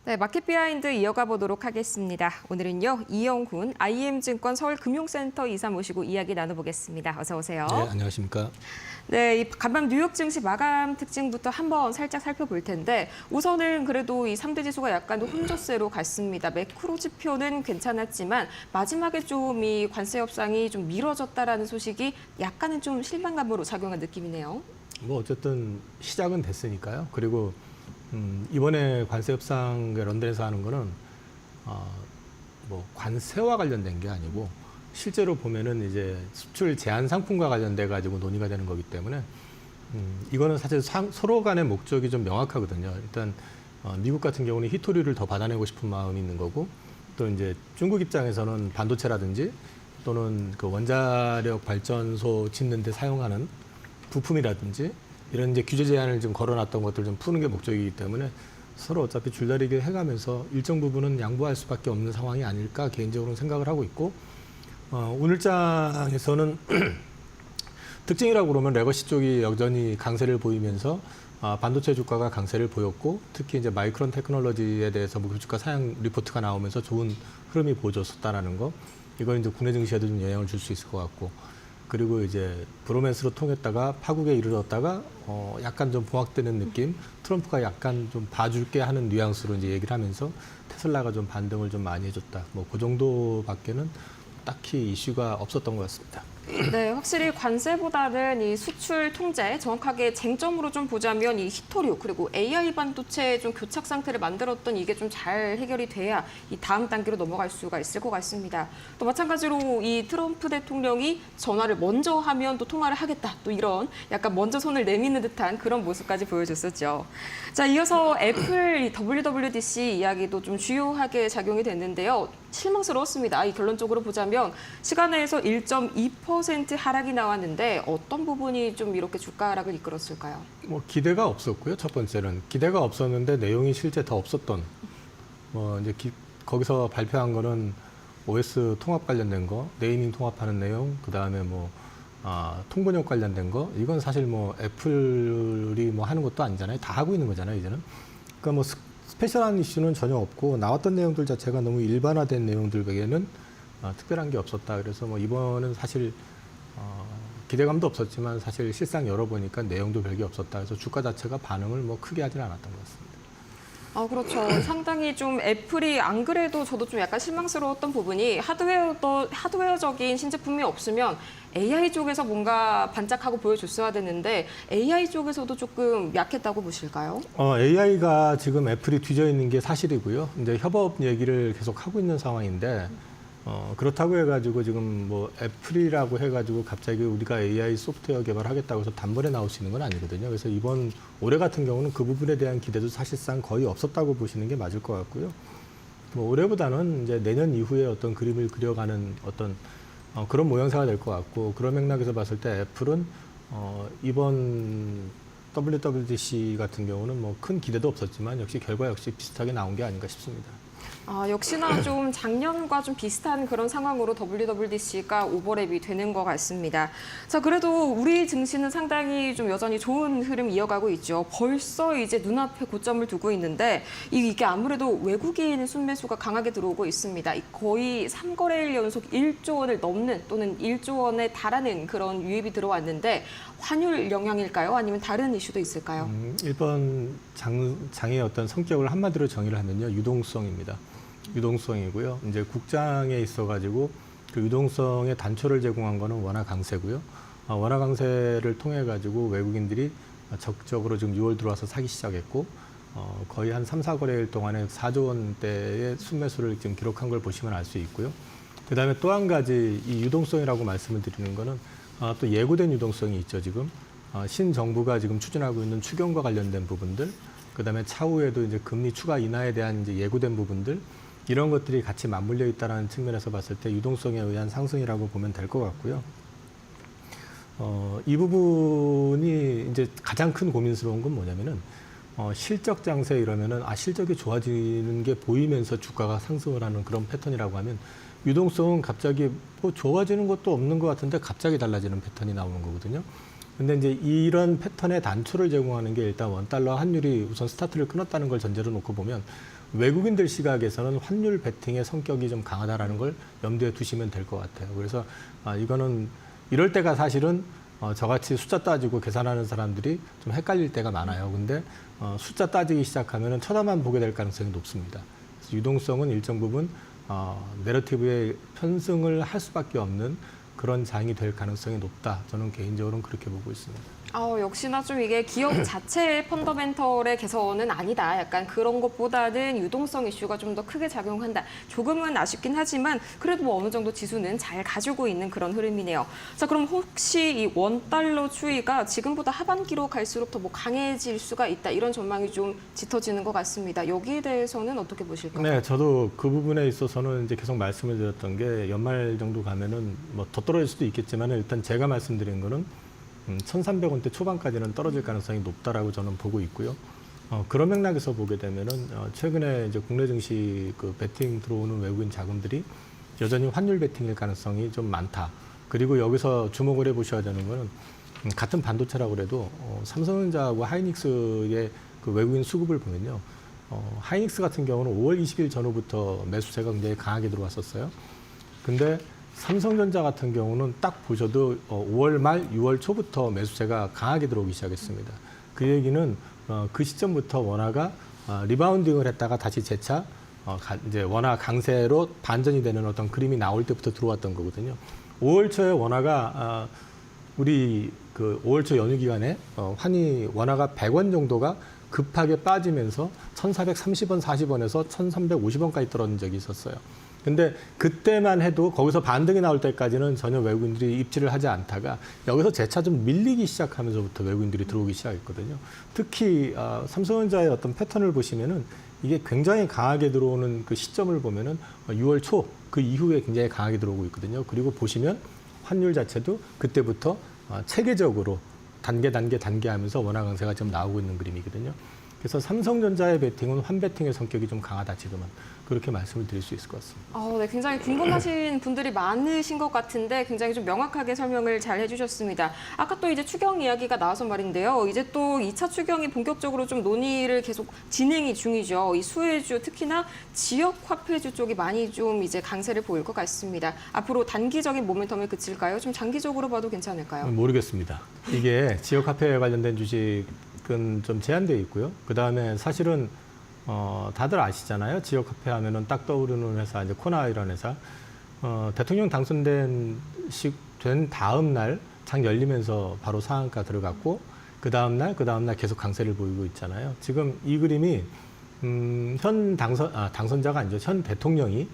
네, 마켓 비하인드 이어가 보도록 하겠습니다. 오늘은요, 이영훈 IM증권 서울금융센터 이사 모시고 이야기 나눠보겠습니다. 어서 오세요. 네, 안녕하십니까. 네, 이 간밤 뉴욕 증시 마감 특징부터 한번 살짝 살펴볼 텐데, 우선은 그래도 이 3대 지수가 약간 혼조세로 갔습니다. 매크로 지표는 괜찮았지만 마지막에 좀 이 관세 협상이 좀 미뤄졌다라는 소식이 약간은 좀 실망감으로 작용한 느낌이네요. 뭐 어쨌든 시작은 됐으니까요. 그리고 이번에 관세 협상 런던에서 하는 거는 뭐 관세와 관련된 게 아니고 실제로 보면은 이제 수출 제한 상품과 관련돼 가지고 논의가 되는 거기 때문에 이거는 사실 서로 간의 목적이 좀 명확하거든요. 일단 미국 같은 경우는 히토류를 더 받아내고 싶은 마음이 있는 거고, 또 이제 중국 입장에서는 반도체라든지 또는 그 원자력 발전소 짓는 데 사용하는 부품이라든지 이런 이제 규제 제한을 좀 걸어놨던 것들 좀 푸는 게 목적이기 때문에 서로 어차피 줄다리기 해가면서 일정 부분은 양보할 수밖에 없는 상황이 아닐까 개인적으로는 생각을 하고 있고, 오늘장에서는 특징이라고 그러면 레거시 쪽이 여전히 강세를 보이면서 반도체 주가가 강세를 보였고 특히 이제 마이크론 테크놀로지에 대해서 목표 주가 상향 리포트가 나오면서 좋은 흐름이 보여줬었다라는 거. 이건 이제 국내 증시에도 좀 영향을 줄 수 있을 것 같고. 그리고 이제 브로맨스로 통했다가 파국에 이르렀다가 약간 좀 봉합되는 느낌. 트럼프가 약간 좀 봐줄게 하는 뉘앙스로 이제 얘기를 하면서 테슬라가 좀 반등을 좀 많이 해줬다. 뭐 그 정도밖에는 딱히 이슈가 없었던 것 같습니다. 네, 확실히 관세보다는 이 수출 통제, 정확하게 쟁점으로 좀 보자면 이 히토류 그리고 AI 반도체의 좀 교착 상태를 만들었던 이게 좀 잘 해결이 돼야 이 다음 단계로 넘어갈 수가 있을 것 같습니다. 또 마찬가지로 이 트럼프 대통령이 전화를 먼저 하면 또 통화를 하겠다. 또 이런 약간 먼저 손을 내미는 듯한 그런 모습까지 보여줬었죠. 자, 이어서 애플 이 WWDC 이야기도 좀 주요하게 작용이 됐는데요. 실망스러웠습니다. 이 결론적으로 보자면 시간에서 1.2% 하락이 나왔는데 어떤 부분이 좀 이렇게 주가 하락을 이끌었을까요? 뭐 기대가 없었고요. 첫 번째는 기대가 없었는데 내용이 실제 더 없었던. 뭐 이제 거기서 발표한 거는 OS 통합 관련된 거, 네이밍 통합하는 내용, 그 다음에 뭐 통번역 관련된 거. 이건 사실 뭐 애플이 뭐 하는 것도 아니잖아요. 다 하고 있는 거잖아요, 이제는. 그러니까 뭐 스페셜한 이슈는 전혀 없고 나왔던 내용들 자체가 너무 일반화된 내용들 외에는 특별한 게 없었다. 그래서 뭐 이번은 사실 기대감도 없었지만 사실 실상 열어보니까 내용도 별게 없었다. 그래서 주가 자체가 반응을 뭐 크게 하진 않았던 것 같습니다. 그렇죠. 상당히 좀 애플이 안 그래도 저도 좀 약간 실망스러웠던 부분이 하드웨어적인 신제품이 없으면 AI 쪽에서 뭔가 반짝하고 보여줬어야 되는데 AI 쪽에서도 조금 약했다고 보실까요? AI가 지금 애플이 뒤져 있는 게 사실이고요. 이제 협업 얘기를 계속 하고 있는 상황인데 그렇다고 해가지고 지금 뭐 애플이라고 해가지고 갑자기 우리가 AI 소프트웨어 개발하겠다고 해서 단번에 나올 수 있는 건 아니거든요. 그래서 이번 올해 같은 경우는 그 부분에 대한 기대도 사실상 거의 없었다고 보시는 게 맞을 것 같고요. 뭐 올해보다는 이제 내년 이후에 어떤 그림을 그려가는 어떤 그런 모양새가 될 것 같고 그런 맥락에서 봤을 때 애플은 이번 WWDC 같은 경우는 뭐 큰 기대도 없었지만 역시 결과 역시 비슷하게 나온 게 아닌가 싶습니다. 역시나 좀 작년과 좀 비슷한 그런 상황으로 WWDC가 오버랩이 되는 것 같습니다. 자, 그래도 우리 증시는 상당히 좀 여전히 좋은 흐름 이어가고 있죠. 벌써 이제 눈앞에 고점을 두고 있는데 이게 아무래도 외국인 순매수가 강하게 들어오고 있습니다. 거의 3거래일 연속 1조 원을 넘는 또는 1조 원에 달하는 그런 유입이 들어왔는데 환율 영향일까요? 아니면 다른 이슈도 있을까요? 이번 장의 어떤 성격을 한마디로 정의를 하면요. 유동성입니다. 유동성이고요. 이제 국장에 있어가지고 그 유동성의 단초를 제공한 거는 원화 강세고요. 원화 강세를 통해 가지고 외국인들이 적극적으로 지금 6월 들어와서 사기 시작했고 거의 한 3, 4거래일 동안에 4조 원대의 순매수를 지금 기록한 걸 보시면 알 수 있고요. 그다음에 또 한 가지 이 유동성이라고 말씀을 드리는 거는 또 예고된 유동성이 있죠. 지금 신정부가 지금 추진하고 있는 추경과 관련된 부분들, 그다음에 차후에도 이제 금리 추가 인하에 대한 이제 예고된 부분들 이런 것들이 같이 맞물려 있다는 측면에서 봤을 때 유동성에 의한 상승이라고 보면 될 것 같고요. 이 부분이 이제 가장 큰 고민스러운 건 뭐냐면은 실적 장세 이러면은 실적이 좋아지는 게 보이면서 주가가 상승을 하는 그런 패턴이라고 하면 유동성은 갑자기 뭐 좋아지는 것도 없는 것 같은데 갑자기 달라지는 패턴이 나오는 거거든요. 근데 이제 이런 패턴의 단초를 제공하는 게 일단 원달러 환율이 우선 스타트를 끊었다는 걸 전제로 놓고 보면 외국인들 시각에서는 환율 베팅의 성격이 좀 강하다라는 걸 염두에 두시면 될 것 같아요. 그래서 이거는 이럴 때가 사실은 저같이 숫자 따지고 계산하는 사람들이 좀 헷갈릴 때가 많아요. 근데 숫자 따지기 시작하면은 쳐다만 보게 될 가능성이 높습니다. 그래서 유동성은 일정 부분 내러티브의 편승을 할 수밖에 없는 그런 장이 될 가능성이 높다. 저는 개인적으로는 그렇게 보고 있습니다. 역시나 좀 이게 기업 자체의 펀더멘털의 개선은 아니다. 약간 그런 것보다는 유동성 이슈가 좀 더 크게 작용한다. 조금은 아쉽긴 하지만 그래도 뭐 어느 정도 지수는 잘 가지고 있는 그런 흐름이네요. 자, 그럼 혹시 이 원달러 추이가 지금보다 하반기로 갈수록 더 뭐 강해질 수가 있다. 이런 전망이 좀 짙어지는 것 같습니다. 여기에 대해서는 어떻게 보실까요? 네, 저도 그 부분에 있어서는 이제 계속 말씀을 드렸던 게 연말 정도 가면은 뭐 더 떨어질 수도 있겠지만 일단 제가 말씀드린 거는 1,300원대 초반까지는 떨어질 가능성이 높다라고 저는 보고 있고요. 그런 맥락에서 보게 되면은 최근에 이제 국내 증시 그 베팅 들어오는 외국인 자금들이 여전히 환율 베팅일 가능성이 좀 많다. 그리고 여기서 주목을 해보셔야 되는 거는 같은 반도체라고 그래도 삼성전자하고 하이닉스의 그 외국인 수급을 보면요. 하이닉스 같은 경우는 5월 20일 전후부터 매수세가 굉장히 강하게 들어왔었어요. 근데 삼성전자 같은 경우는 딱 보셔도 5월 말 6월 초부터 매수세가 강하게 들어오기 시작했습니다. 그 얘기는 그 시점부터 원화가 리바운딩을 했다가 다시 재차 이제 원화 강세로 반전이 되는 어떤 그림이 나올 때부터 들어왔던 거거든요. 5월 초에 원화가 우리 그 5월 초 연휴 기간에 원화가 100원 정도가 급하게 빠지면서 1,430원, 40원에서 1,350원까지 떨어진 적이 있었어요. 근데 그때만 해도 거기서 반등이 나올 때까지는 전혀 외국인들이 입지를 하지 않다가 여기서 재차 좀 밀리기 시작하면서부터 외국인들이 들어오기 시작했거든요. 특히 삼성전자의 어떤 패턴을 보시면은 이게 굉장히 강하게 들어오는 그 시점을 보면은 6월 초 그 이후에 굉장히 강하게 들어오고 있거든요. 그리고 보시면 환율 자체도 그때부터 체계적으로 단계 하면서 원화 강세가 좀 나오고 있는 그림이거든요. 그래서 삼성전자의 배팅은 환배팅의 성격이 좀 강하다 지금은 그렇게 말씀을 드릴 수 있을 것 같습니다. 네, 굉장히 궁금하신 분들이 많으신 것 같은데 굉장히 좀 명확하게 설명을 잘 해주셨습니다. 아까 또 이제 추경 이야기가 나와서 말인데요. 이제 또 2차 추경이 본격적으로 좀 논의를 계속 진행이 중이죠. 이 수혜주 특히나 지역 화폐주 쪽이 많이 좀 이제 강세를 보일 것 같습니다. 앞으로 단기적인 모멘텀을 그칠까요? 좀 장기적으로 봐도 괜찮을까요? 모르겠습니다. 이게 지역 화폐에 관련된 주식은 좀 제한되어 있고요. 그다음에 사실은 다들 아시잖아요. 지역 화폐 하면은 딱 떠오르는 회사, 이제 코나 이런 회사. 대통령 당선된 다음 날 장 열리면서 바로 상한가 들어갔고, 그 다음 날 계속 강세를 보이고 있잖아요. 지금 이 그림이, 현 당선자가 아니죠. 현 대통령이,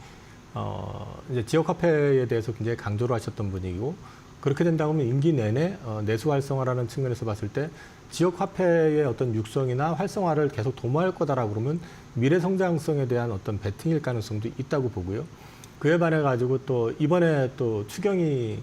이제 지역 화폐에 대해서 굉장히 강조를 하셨던 분이고, 그렇게 된다면 임기 내내 내수 활성화라는 측면에서 봤을 때 지역 화폐의 어떤 육성이나 활성화를 계속 도모할 거다라고 그러면 미래 성장성에 대한 어떤 베팅일 가능성도 있다고 보고요. 그에 반해 가지고 또 이번에 또 추경이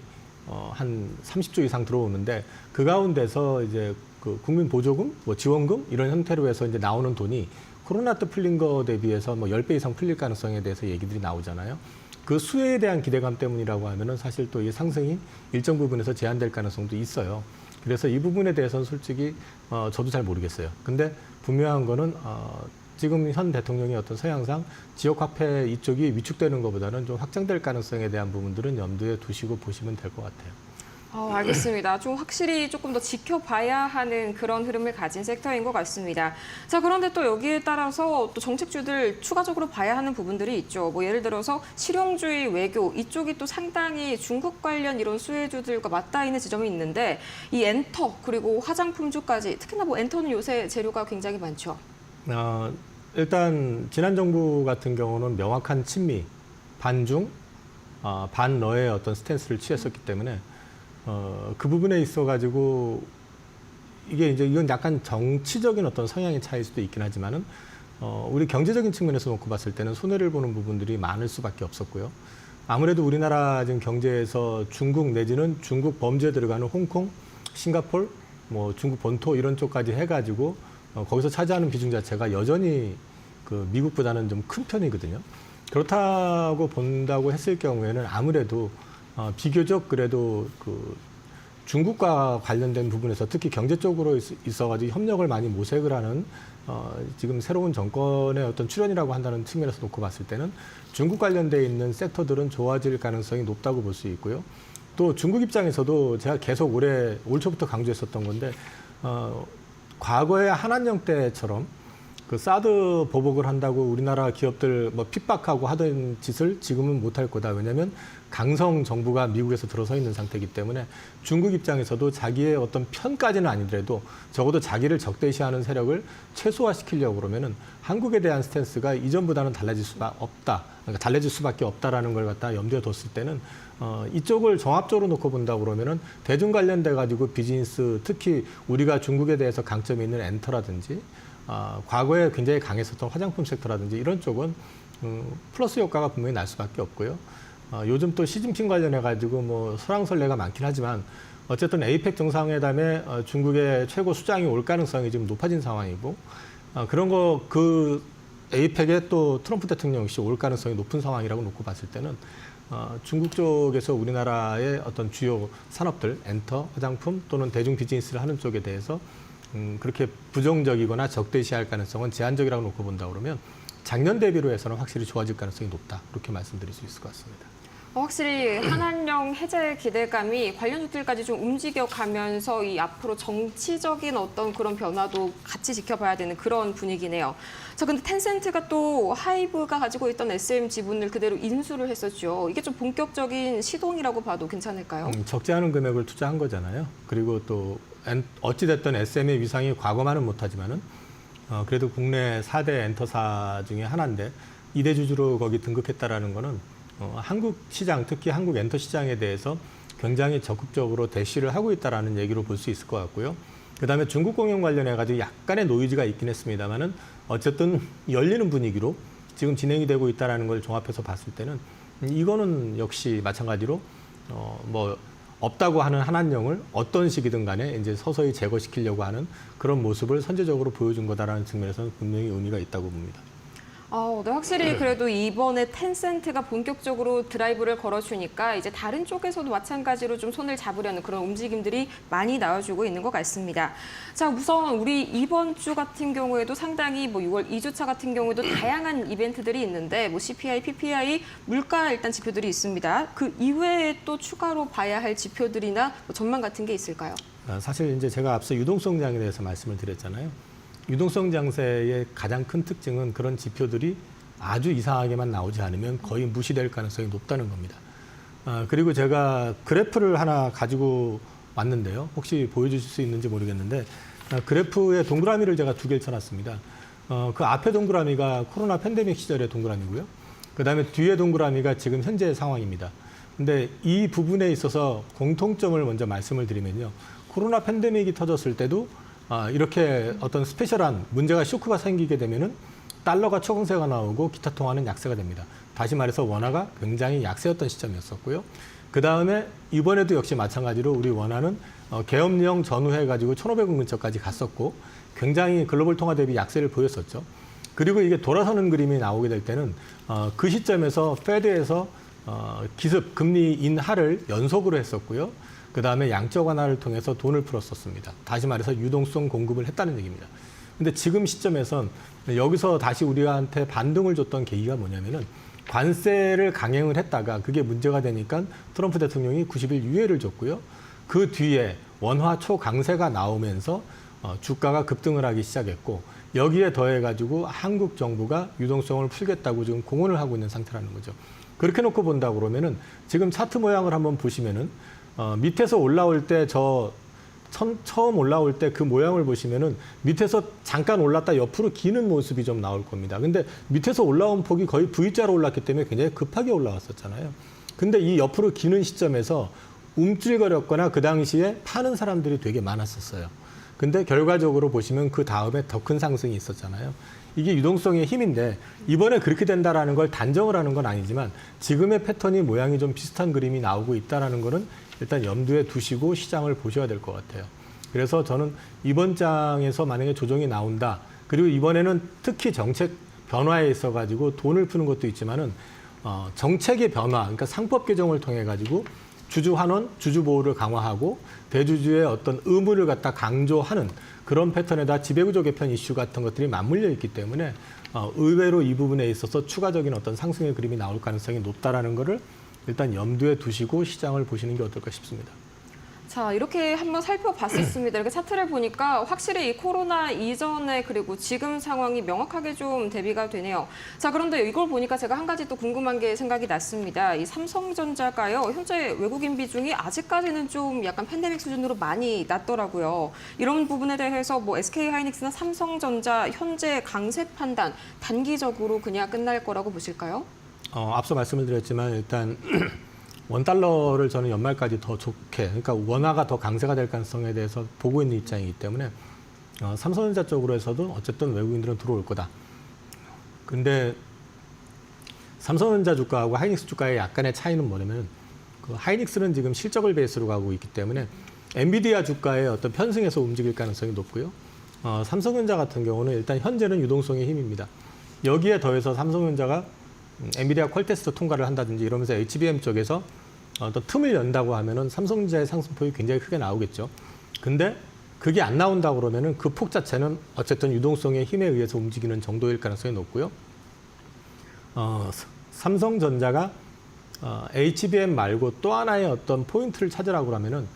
한 30조 이상 들어오는데 그 가운데서 이제 그 국민 보조금, 뭐 지원금 이런 형태로 해서 이제 나오는 돈이 코로나 때 풀린 거 대비해서 뭐 10배 이상 풀릴 가능성에 대해서 얘기들이 나오잖아요. 그 수혜에 대한 기대감 때문이라고 하면은 사실 또 이 상승이 일정 부분에서 제한될 가능성도 있어요. 그래서 이 부분에 대해서는 솔직히 저도 잘 모르겠어요. 근데 분명한 거는 지금 현 대통령의 어떤 서양상 지역 화폐 이쪽이 위축되는 것보다는 좀 확장될 가능성에 대한 부분들은 염두에 두시고 보시면 될 것 같아요. 알겠습니다. 좀 확실히 조금 더 지켜봐야 하는 그런 흐름을 가진 섹터인 것 같습니다. 자, 그런데 또 여기에 따라서 또 정책주들 추가적으로 봐야 하는 부분들이 있죠. 뭐 예를 들어서 실용주의 외교 이쪽이 또 상당히 중국 관련 이런 수혜주들과 맞닿아 있는 지점이 있는데 이 엔터 그리고 화장품주까지 특히나 뭐 엔터는 요새 재료가 굉장히 많죠. 일단 지난 정부 같은 경우는 명확한 친미, 반중, 반러의 어떤 스탠스를 취했었기 때문에 그 부분에 있어가지고 이건 약간 정치적인 어떤 성향의 차이일 수도 있긴 하지만은 우리 경제적인 측면에서 놓고 봤을 때는 손해를 보는 부분들이 많을 수밖에 없었고요. 아무래도 우리나라 지금 경제에서 중국 내지는 중국 범죄에 들어가는 홍콩, 싱가포르, 뭐 중국 본토 이런 쪽까지 해가지고 거기서 차지하는 비중 자체가 여전히 그 미국보다는 좀 큰 편이거든요. 그렇다고 본다고 했을 경우에는 아무래도 비교적 그래도 그 중국과 관련된 부분에서 특히 경제 쪽으로 있어가지고 협력을 많이 모색을 하는 지금 새로운 정권의 어떤 출현이라고 한다는 측면에서 놓고 봤을 때는 중국 관련돼 있는 섹터들은 좋아질 가능성이 높다고 볼 수 있고요. 또 중국 입장에서도 제가 계속 올 초부터 강조했었던 건데 과거의 한한령 때처럼 그 사드 보복을 한다고 우리나라 기업들 뭐 핍박하고 하던 짓을 지금은 못할 거다. 왜냐하면 강성 정부가 미국에서 들어서 있는 상태이기 때문에 중국 입장에서도 자기의 어떤 편까지는 아니더라도 적어도 자기를 적대시하는 세력을 최소화시키려고 그러면은 한국에 대한 스탠스가 이전보다는 달라질 수밖에 없다라는 걸 갖다 염두에 뒀을 때는 이쪽을 종합적으로 놓고 본다고 그러면은 대중 관련돼 가지고 비즈니스 특히 우리가 중국에 대해서 강점이 있는 엔터라든지 과거에 굉장히 강했었던 화장품 섹터라든지 이런 쪽은 플러스 효과가 분명히 날 수밖에 없고요. 요즘 또 시진핑 관련해가지고 뭐 설왕설래가 많긴 하지만 어쨌든 에이펙 정상회담에 중국의 최고 수장이 올 가능성이 지금 높아진 상황이고 그 에이펙에 또 트럼프 대통령 역시 올 가능성이 높은 상황이라고 놓고 봤을 때는 중국 쪽에서 우리나라의 어떤 주요 산업들, 엔터, 화장품 또는 대중 비즈니스를 하는 쪽에 대해서 그렇게 부정적이거나 적대시할 가능성은 제한적이라고 놓고 본다 그러면 작년 대비로 해서는 확실히 좋아질 가능성이 높다. 그렇게 말씀드릴 수 있을 것 같습니다. 확실히 한한령 해제 기대감이 관련주들까지 좀 움직여가면서 이 앞으로 정치적인 어떤 그런 변화도 같이 지켜봐야 되는 그런 분위기네요. 자, 근데 텐센트가 또 하이브가 가지고 있던 SM 지분을 그대로 인수를 했었죠. 이게 좀 본격적인 시동이라고 봐도 괜찮을까요? 적지 않은 금액을 투자한 거잖아요. 그리고 또 어찌됐든 SM의 위상이 과거만은 못하지만은 그래도 국내 4대 엔터사 중에 하나인데 2대 주주로 거기 등극했다라는 거는 한국 시장, 특히 한국 엔터 시장에 대해서 굉장히 적극적으로 대시를 하고 있다라는 얘기로 볼 수 있을 것 같고요. 그다음에 중국 공연 관련해 가지고 약간의 노이즈가 있긴 했습니다만은 어쨌든 열리는 분위기로 지금 진행이 되고 있다라는 걸 종합해서 봤을 때는 이거는 역시 마찬가지로 뭐 없다고 하는 한한령을 어떤 식이든 간에 이제 서서히 제거시키려고 하는 그런 모습을 선제적으로 보여준 거다라는 측면에서는 분명히 의미가 있다고 봅니다. 네, 확실히 그래도 이번에 텐센트가 본격적으로 드라이브를 걸어주니까 이제 다른 쪽에서도 마찬가지로 좀 손을 잡으려는 그런 움직임들이 많이 나와주고 있는 것 같습니다. 자, 우선 우리 이번 주 같은 경우에도 상당히 뭐 6월 2주차 같은 경우에도 다양한 이벤트들이 있는데 뭐 CPI, PPI, 물가 일단 지표들이 있습니다. 그 이외에 또 추가로 봐야 할 지표들이나 뭐 전망 같은 게 있을까요? 사실 이제 제가 앞서 유동성장에 대해서 말씀을 드렸잖아요. 유동성 장세의 가장 큰 특징은 그런 지표들이 아주 이상하게만 나오지 않으면 거의 무시될 가능성이 높다는 겁니다. 그리고 제가 그래프를 하나 가지고 왔는데요. 혹시 보여주실 수 있는지 모르겠는데 그래프에 동그라미를 제가 2개를 쳐놨습니다. 그 앞에 동그라미가 코로나 팬데믹 시절의 동그라미고요. 그다음에 뒤에 동그라미가 지금 현재의 상황입니다. 근데 이 부분에 있어서 공통점을 먼저 말씀을 드리면요. 코로나 팬데믹이 터졌을 때도 이렇게 어떤 스페셜한 문제가 쇼크가 생기게 되면은 달러가 초강세가 나오고 기타 통화는 약세가 됩니다. 다시 말해서 원화가 굉장히 약세였던 시점이었었고요. 그 다음에 이번에도 역시 마찬가지로 우리 원화는 계엄령 전후해가지고 1,500원 근처까지 갔었고 굉장히 글로벌 통화 대비 약세를 보였었죠. 그리고 이게 돌아서는 그림이 나오게 될 때는 그 시점에서 페드에서 기습 금리 인하를 연속으로 했었고요. 그 다음에 양적 완화를 통해서 돈을 풀었었습니다. 다시 말해서 유동성 공급을 했다는 얘기입니다. 근데 지금 시점에선 여기서 다시 우리한테 반등을 줬던 계기가 뭐냐면은 관세를 강행을 했다가 그게 문제가 되니까 트럼프 대통령이 90일 유예를 줬고요. 그 뒤에 원화 초강세가 나오면서 주가가 급등을 하기 시작했고 여기에 더해가지고 한국 정부가 유동성을 풀겠다고 지금 공언을 하고 있는 상태라는 거죠. 그렇게 놓고 본다 그러면은 지금 차트 모양을 한번 보시면은 밑에서 올라올 때 처음 올라올 때 그 모양을 보시면은 밑에서 잠깐 올랐다 옆으로 기는 모습이 좀 나올 겁니다. 근데 밑에서 올라온 폭이 거의 V자로 올랐기 때문에 굉장히 급하게 올라왔었잖아요. 근데 이 옆으로 기는 시점에서 움찔거렸거나 그 당시에 파는 사람들이 되게 많았었어요. 근데 결과적으로 보시면 그 다음에 더 큰 상승이 있었잖아요. 이게 유동성의 힘인데 이번에 그렇게 된다라는 걸 단정을 하는 건 아니지만 지금의 패턴이 모양이 좀 비슷한 그림이 나오고 있다라는 거는 일단 염두에 두시고 시장을 보셔야 될 것 같아요. 그래서 저는 이번 장에서 만약에 조정이 나온다. 그리고 이번에는 특히 정책 변화에 있어가지고 돈을 푸는 것도 있지만은 정책의 변화, 그러니까 상법 개정을 통해 가지고 주주 환원, 주주 보호를 강화하고 대주주의 어떤 의무를 갖다 강조하는 그런 패턴에다 지배구조 개편 이슈 같은 것들이 맞물려 있기 때문에 의외로 이 부분에 있어서 추가적인 어떤 상승의 그림이 나올 가능성이 높다라는 거를 일단 염두에 두시고 시장을 보시는 게 어떨까 싶습니다. 자, 이렇게 한번 살펴봤었습니다. 이렇게 차트를 보니까 확실히 이 코로나 이전에 그리고 지금 상황이 명확하게 좀 대비가 되네요. 자, 그런데 이걸 보니까 제가 한 가지 또 궁금한 게 생각이 났습니다. 이 삼성전자가요, 현재 외국인 비중이 아직까지는 좀 약간 팬데믹 수준으로 많이 낮더라고요. 이런 부분에 대해서 뭐 SK하이닉스나 삼성전자 현재 강세 판단 단기적으로 그냥 끝날 거라고 보실까요? 앞서 말씀을 드렸지만 일단 원달러를 저는 연말까지 더 좋게, 그러니까 원화가 더 강세가 될 가능성에 대해서 보고 있는 입장이기 때문에 삼성전자 쪽으로 해서도 어쨌든 외국인들은 들어올 거다. 근데 삼성전자 주가하고 하이닉스 주가의 약간의 차이는 뭐냐면 그 하이닉스는 지금 실적을 베이스로 가고 있기 때문에 엔비디아 주가의 어떤 편승에서 움직일 가능성이 높고요. 삼성전자 같은 경우는 일단 현재는 유동성의 힘입니다. 여기에 더해서 삼성전자가 엔비디아 퀄테스트 통과를 한다든지 이러면서 HBM 쪽에서 어떤 틈을 연다고 하면은 삼성전자의 상승폭이 굉장히 크게 나오겠죠. 근데 그게 안 나온다고 그러면은 그 폭 자체는 어쨌든 유동성의 힘에 의해서 움직이는 정도일 가능성이 높고요. 삼성전자가 HBM 말고 또 하나의 어떤 포인트를 찾으라고 하면은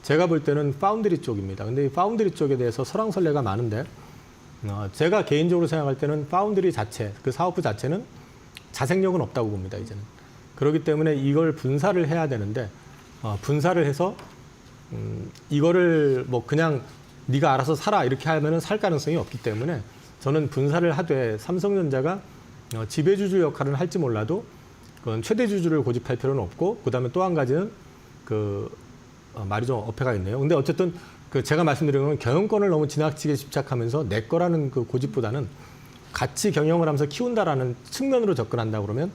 제가 볼 때는 파운드리 쪽입니다. 근데 이 파운드리 쪽에 대해서 설왕설래가 많은데 제가 개인적으로 생각할 때는 파운드리 자체, 그 사업부 자체는 자생력은 없다고 봅니다, 이제는. 그렇기 때문에 이걸 분사를 해야 되는데 분사를 해서 이거를 뭐 그냥 네가 알아서 사라 이렇게 하면은 살 가능성이 없기 때문에 저는 분사를 하되 삼성전자가 지배주주 역할을 할지 몰라도 그건 최대 주주를 고집할 필요는 없고 그다음에 또 한 가지는 말이 좀 어폐가 있네요. 근데 어쨌든 제가 말씀드린 건 경영권을 너무 지나치게 집착하면서 내 거라는 그 고집보다는 같이 경영을 하면서 키운다라는 측면으로 접근한다 그러면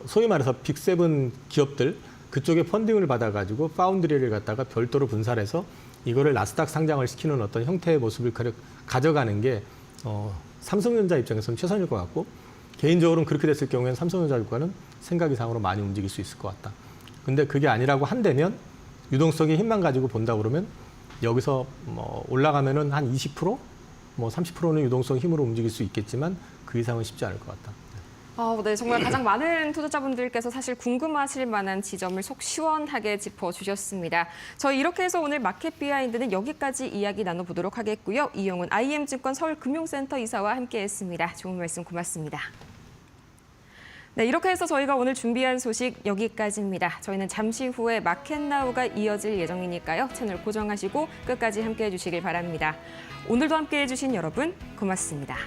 소위 말해서 빅7 기업들 그쪽에 펀딩을 받아가지고 파운드리를 갖다가 별도로 분사를 해서 이거를 나스닥 상장을 시키는 어떤 형태의 모습을 가져가는 게 삼성전자 입장에서는 최선일 것 같고 개인적으로는 그렇게 됐을 경우에는 삼성전자 주가는 생각 이상으로 많이 움직일 수 있을 것 같다. 근데 그게 아니라고 한다면 유동성의 힘만 가지고 본다 그러면 여기서 올라가면은 한 20%, 30%는 유동성 힘으로 움직일 수 있겠지만 그 이상은 쉽지 않을 것 같다. 네, 정말 가장 많은 투자자분들께서 사실 궁금하실 만한 지점을 속 시원하게 짚어주셨습니다. 저희 이렇게 해서 오늘 마켓 비하인드는 여기까지 이야기 나눠보도록 하겠고요. 이영훈 IM증권 서울금융센터 이사와 함께했습니다. 좋은 말씀 고맙습니다. 네, 이렇게 해서 저희가 오늘 준비한 소식 여기까지입니다. 저희는 잠시 후에 마켓나우가 이어질 예정이니까요. 채널 고정하시고 끝까지 함께해 주시길 바랍니다. 오늘도 함께해 주신 여러분 고맙습니다.